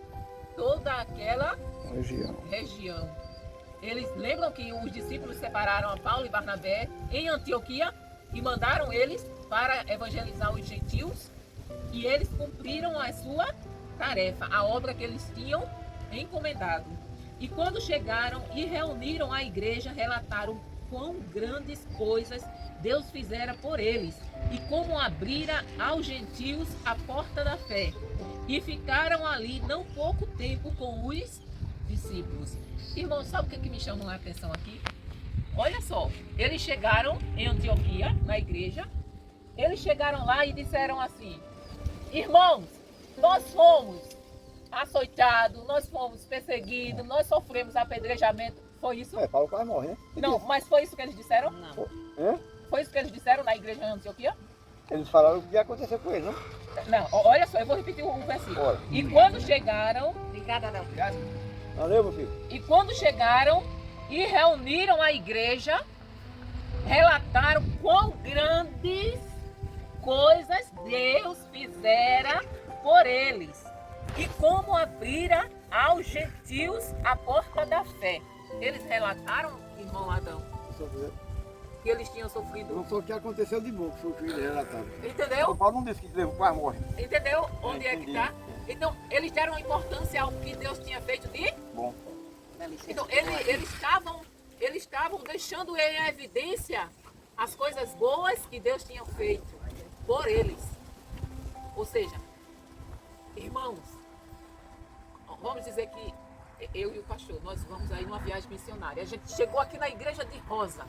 toda aquela região. Eles lembram que os discípulos separaram a Paulo e Barnabé em Antioquia e mandaram eles para evangelizar os gentios, e eles cumpriram a sua tarefa, a obra que eles tinham encomendado. E quando chegaram e reuniram a igreja, relataram quão grandes coisas Deus fizera por eles e como abrira aos gentios a porta da fé. E ficaram ali não pouco tempo com os discípulos. Irmãos, sabe o que me chama a atenção aqui? Olha só, eles chegaram em Antioquia, na igreja, eles chegaram lá e disseram assim: irmãos, nós fomos açoitados, nós fomos perseguidos, nós sofremos apedrejamento. Foi isso? Paulo quase morre, né? Não, mas foi isso que eles disseram? Não. Foi isso que eles disseram na igreja em Antioquia? Eles falaram o que ia acontecer com eles, não? Não, olha só, eu vou repetir o versículo. Olha. E quando chegaram, Obrigada, não. Valeu, meu filho. e quando chegaram e reuniram a igreja, relataram quão grandes coisas Deus fizera por eles e como abrira aos gentios a porta da fé. Eles relataram, irmão Adão, que eles tinham sofrido. Não foi o que aconteceu de bom, que foi o que eles relataram. Entendeu? O Paulo não disse que quase morre. Entendeu onde é que Entendi. está? Então, eles deram importância ao que Deus tinha feito de Bom. Então, eles estavam deixando em evidência as coisas boas que Deus tinha feito por eles. Ou seja, irmãos, vamos dizer que eu e o pastor, nós vamos aí numa viagem missionária. A gente chegou aqui na igreja de Rosa.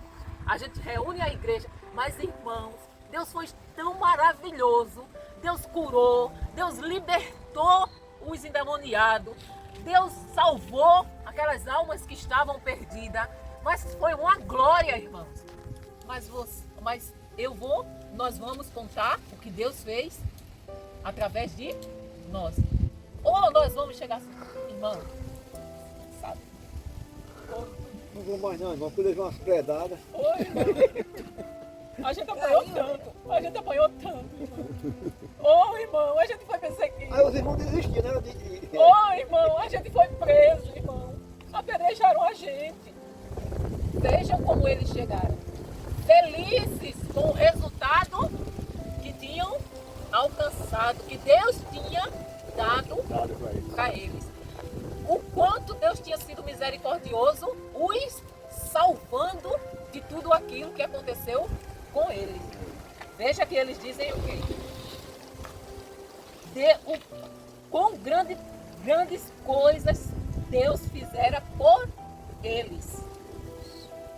A gente reúne a igreja. Mas, irmãos, Deus foi tão maravilhoso. Deus curou, Deus libertou os endemoniados. Deus salvou aquelas almas que estavam perdidas. Mas foi uma glória, irmãos. Nós vamos contar o que Deus fez através de nós. Ou nós vamos chegar assim, irmão, sabe? Não vou mais não, irmão, porque eu levei umas pedradas. Oi, irmão. A gente apanhou tanto. A gente apanhou tanto, irmão. Ô, irmão, a gente foi perseguido. Aí os irmãos desistiram, né? Ô, irmão, a gente foi preso, irmão. Apedrejaram a gente. Vejam como eles chegaram. Felizes com o resultado que tinham alcançado, que Deus tinha dado para eles. O quanto Deus tinha sido misericordioso, os salvando de tudo aquilo que aconteceu com eles. Veja que eles dizem o quê? Quão grandes coisas Deus fizera por eles.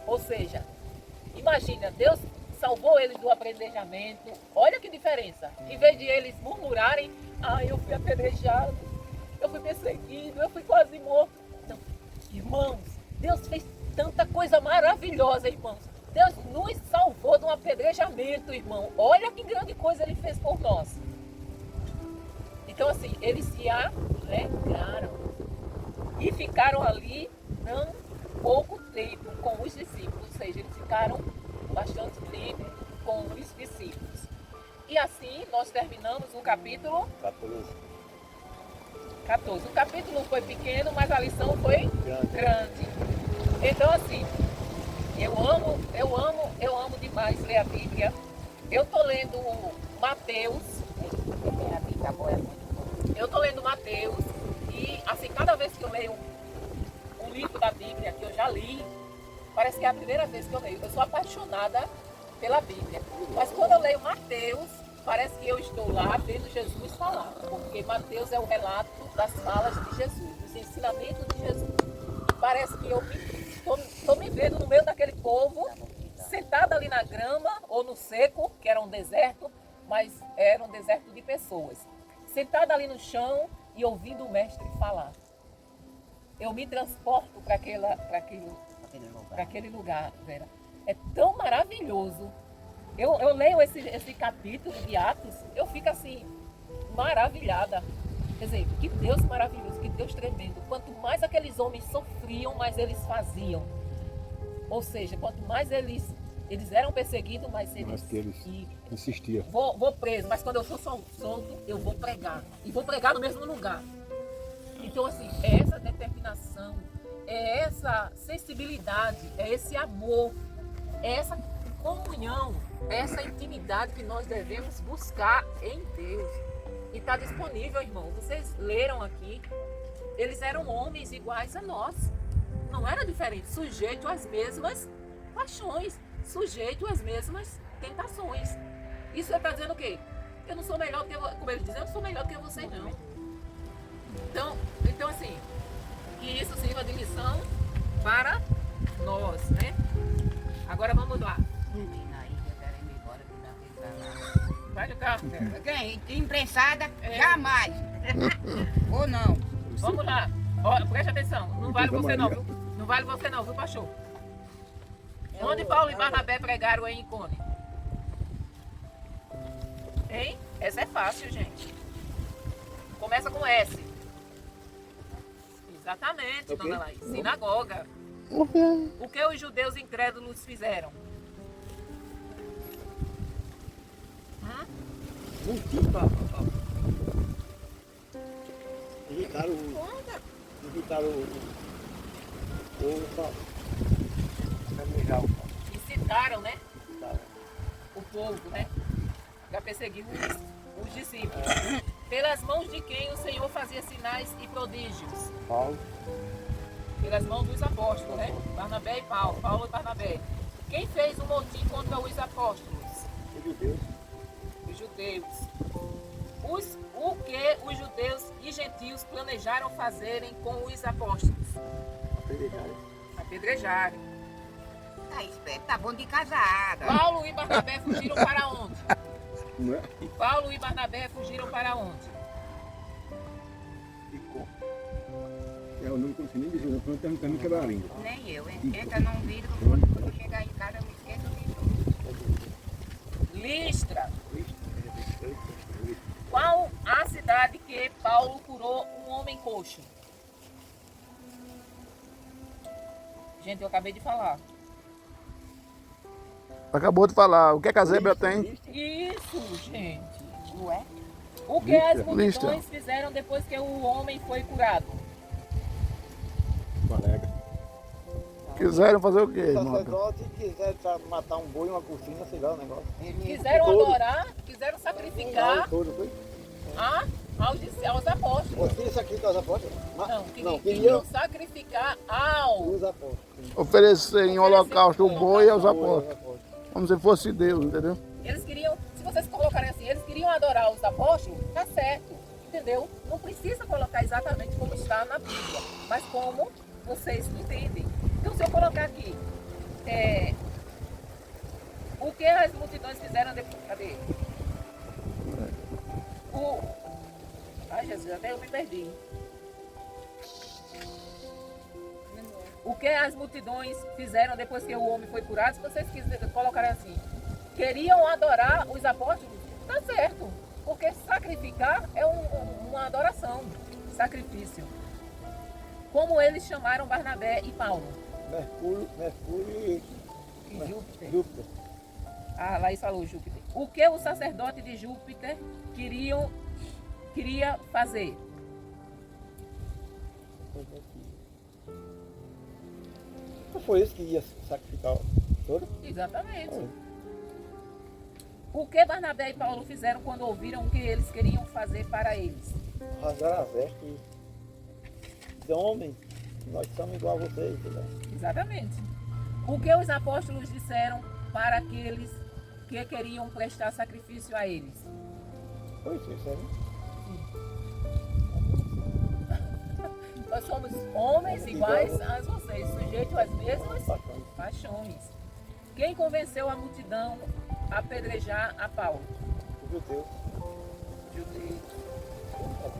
Ou seja, imagina, Deus salvou eles do apedrejamento. Olha que diferença. Em vez de eles murmurarem, eu fui apedrejado, eu fui perseguido, eu fui quase morto. Então, irmãos, Deus fez tanta coisa maravilhosa, irmãos. Deus nos salvou de um apedrejamento, irmão. Olha que grande coisa Ele fez por nós. Então, assim, eles se alegraram e ficaram ali não pouco tempo com os discípulos. Ou seja, eles ficaram bastante tempo com os discípulos. E assim nós terminamos o capítulo 14. O capítulo foi pequeno, mas a lição foi grande. Então, assim, eu amo demais ler a Bíblia. Eu estou lendo Mateus. Eu estou lendo Mateus e, assim, cada vez que eu leio um livro da Bíblia que eu já li, parece que é a primeira vez que eu leio. Eu sou apaixonada pela Bíblia. Mas quando eu leio Mateus, parece que eu estou lá vendo Jesus falar. Porque Mateus é o relato das falas de Jesus, dos ensinamentos de Jesus. Parece que eu estou me vendo no meio daquele povo, sentada ali na grama ou no seco, que era um deserto, mas era um deserto de pessoas. Sentada ali no chão e ouvindo o mestre falar. Eu me transporto para aquele lugar, Vera. É tão maravilhoso. Eu leio esse capítulo de Atos, eu fico assim, maravilhada. Quer dizer, que Deus maravilhoso, que Deus tremendo. Quanto mais aqueles homens sofriam, mais eles faziam. Ou seja, quanto mais eles eram perseguidos, mais eles insistiam. Vou preso, mas quando eu for solto, eu vou pregar. E vou pregar no mesmo lugar. Então, assim, é essa determinação, é essa sensibilidade, é esse amor, é essa comunhão, é essa intimidade que nós devemos buscar em Deus. E está disponível, irmão. Vocês leram aqui, eles eram homens iguais a nós. Não era diferente, sujeito às mesmas paixões, sujeito às mesmas tentações. Isso está dizendo o quê? Eu não sou melhor que como eles dizem, eu não sou melhor que vocês não. Então assim, que isso sirva de lição para nós, né? Agora vamos lá. Menina aí, eu quero ir embora, que dá pra lá. Vai jogar. Quem? Imprensada? Jamais. Ou não? Vamos lá. Ó, preste atenção. Não vale você não, viu? Não vale você não, viu, pastor? Onde Paulo e Barnabé pregaram em Icônio? Hein? Essa é fácil, gente. Começa com S. Exatamente, dona Laís. Sinagoga. O que os judeus incrédulos fizeram? motivo para irritar Incitaram, né? O povo, né? Para perseguir os discípulos. Pelas mãos de quem o Senhor fazia sinais e prodígios? Paulo. Pelas mãos dos apóstolos, né? Barnabé e Paulo, Paulo e Barnabé. Quem fez o motim contra os apóstolos? Os judeus. Os judeus. O que os judeus e gentios planejaram fazerem com os apóstolos? Apedrejarem. Tá esperto, tá bom de casada. Paulo e Barnabé fugiram para onde? Não é? Paulo e Barnabé fugiram para onde? Eu não consigo nem dizer, não estou me quebrar a língua. Nem eu, hein? Entra num vidro, quando eu chegar em casa eu me esqueço de tudo. Listra. Qual a cidade que Paulo curou um homem coxo? Gente, eu acabei de falar. Acabou de falar. O que é que a zebra tem? Isso, gente. Não é? O que as Listra. multidões fizeram depois que o homem foi curado? Malega. Quiseram fazer o quê, O irmão? sacerdote quiser matar um boi, uma coxinha, sei lá, um negócio. Quiseram Todo. adorar, quiseram sacrificar Todo, foi? aos apóstolos. Você queria sacrificar os apóstolos? Não, queria queriam sacrificar aos. os apóstolos. Oferecer em holocausto o boi aos Os apóstolos. Como se fosse Deus, entendeu? Eles queriam, se vocês colocarem assim, eles queriam adorar os apóstolos, tá certo, entendeu? Não precisa colocar exatamente como está na Bíblia, mas como vocês entendem. Então, se eu colocar aqui, o que as multidões fizeram depois? Cadê? Ai, Jesus, até eu me perdi. O que as multidões fizeram depois que o homem foi curado? Se vocês quiserem colocarem assim, queriam adorar os apóstolos, tá certo, porque sacrificar é uma adoração, sacrifício. Como eles chamaram Barnabé e Paulo? Mercúrio E Júpiter. Júpiter. Ah, lá isso falou Júpiter. O que o sacerdote de Júpiter queria fazer? Não foi esse que ia sacrificar todo? Exatamente. O que Barnabé e Paulo fizeram quando ouviram o que eles queriam fazer para eles? Rasgaram a veste e dizer, homem, nós somos igual a vocês. Né? Exatamente. O que os apóstolos disseram para aqueles que queriam prestar sacrifício a eles? Foi isso, sério? Nós somos homens iguais a vocês, sujeitos às mesmas Paixões. paixões. Quem convenceu a multidão a apedrejar a Paulo? Os judeus.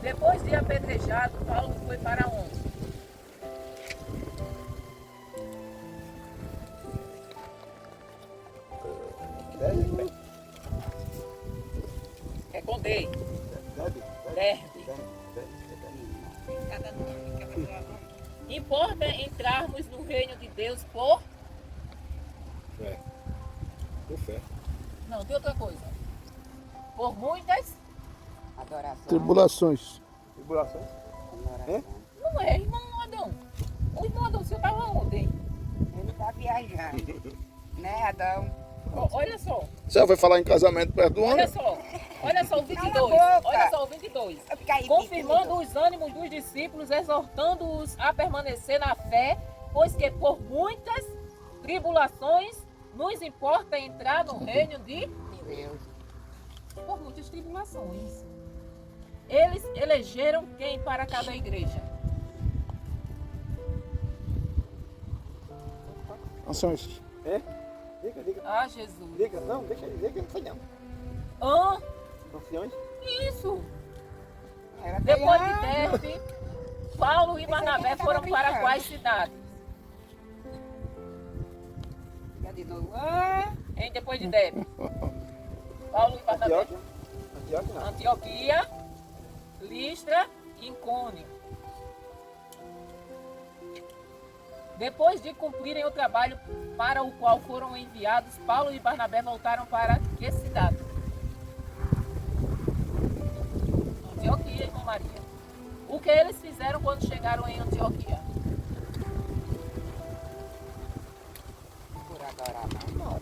Depois de apedrejado, Paulo foi para onde? Respondei. Derbe. Importa entrarmos no reino de Deus por... Fé. Por fé. Não, tem outra coisa. Por muitas... Adoração. Tribulações. Tribulações? Não é, irmão Adão. O irmão Adão, você estava onde, hein? Ele tá viajando. Né, Adão? Olha só, Você vai falar em casamento perto do homem? olha só o 22. Cala a boca. Olha só o 22. Eu ficar aí Confirmando os ânimos dos discípulos, exortando-os a permanecer na fé, pois que por muitas tribulações nos importa entrar no reino de Deus. por muitas tribulações. Eles elegeram quem para cada igreja? Ações. Diga. Ah, Jesus. Diga, não, deixa ele dizer que não foi não. Anciões? Isso. Era Depois de criança. Derbe, Paulo e Barnabé foram para quais cidades? Diga de novo. Hein, depois de Derbe? Paulo e Barnabé. Antioquia? Antioquia não. Antioquia, Listra e Icônio. Depois de cumprirem o trabalho para o qual foram enviados, Paulo e Barnabé voltaram para que cidade? Maria. O que eles fizeram quando chegaram em Antioquia? Por agora não.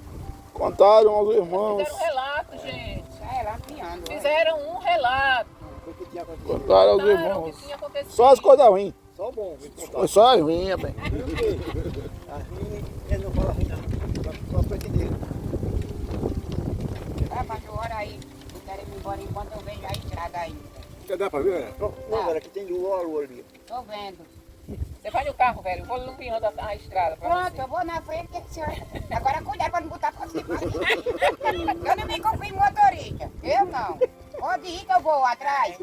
Contaram aos irmãos. Fizeram um relato, gente. É, lá piando. Fizeram um relato. O que tinha acontecido? Contaram aos Contaram o que irmãos. tinha acontecido. Só as coisas ruins. Só bom. Foi só as ruins, bem. Assim, ele não fala assim não. Só pra entender. É, mas agora aí, não quero ir embora enquanto eu vejo a estrada aí. Quer dar pra ver? Não, galera, que tem lua ali. Tô vendo. Você vai no carro, velho. Vou iluminando a estrada pra Pronto, você. eu vou na frente, que a senhora... Agora cuidado pra não botar pra cima. Eu não me confio em motorista. Eu não. Pode ir que eu vou atrás.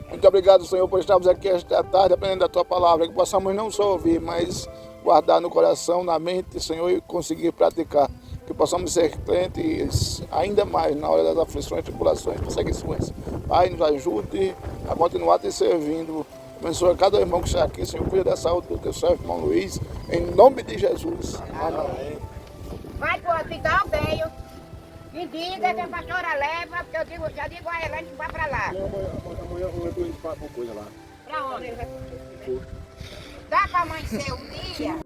Muito obrigado, Senhor, por estarmos aqui esta tarde aprendendo a Tua palavra. Que possamos não só ouvir, mas guardar no coração, na mente, Senhor, e conseguir praticar. Que possamos ser crentes ainda mais na hora das aflições, tribulações, perseguições. Pai, nos ajude a continuar te servindo. Abençoa cada irmão que está aqui, Senhor. Cuida da saúde do teu servo, irmão Luiz. Em nome de Jesus. Amém. Vai pro hospital, velho. Me diga que a pastora leva, porque eu já digo a Helene que vai pra lá. Amanhã eu vou ir pra coisa lá. Pra onde? Dá pra amanhecer um dia?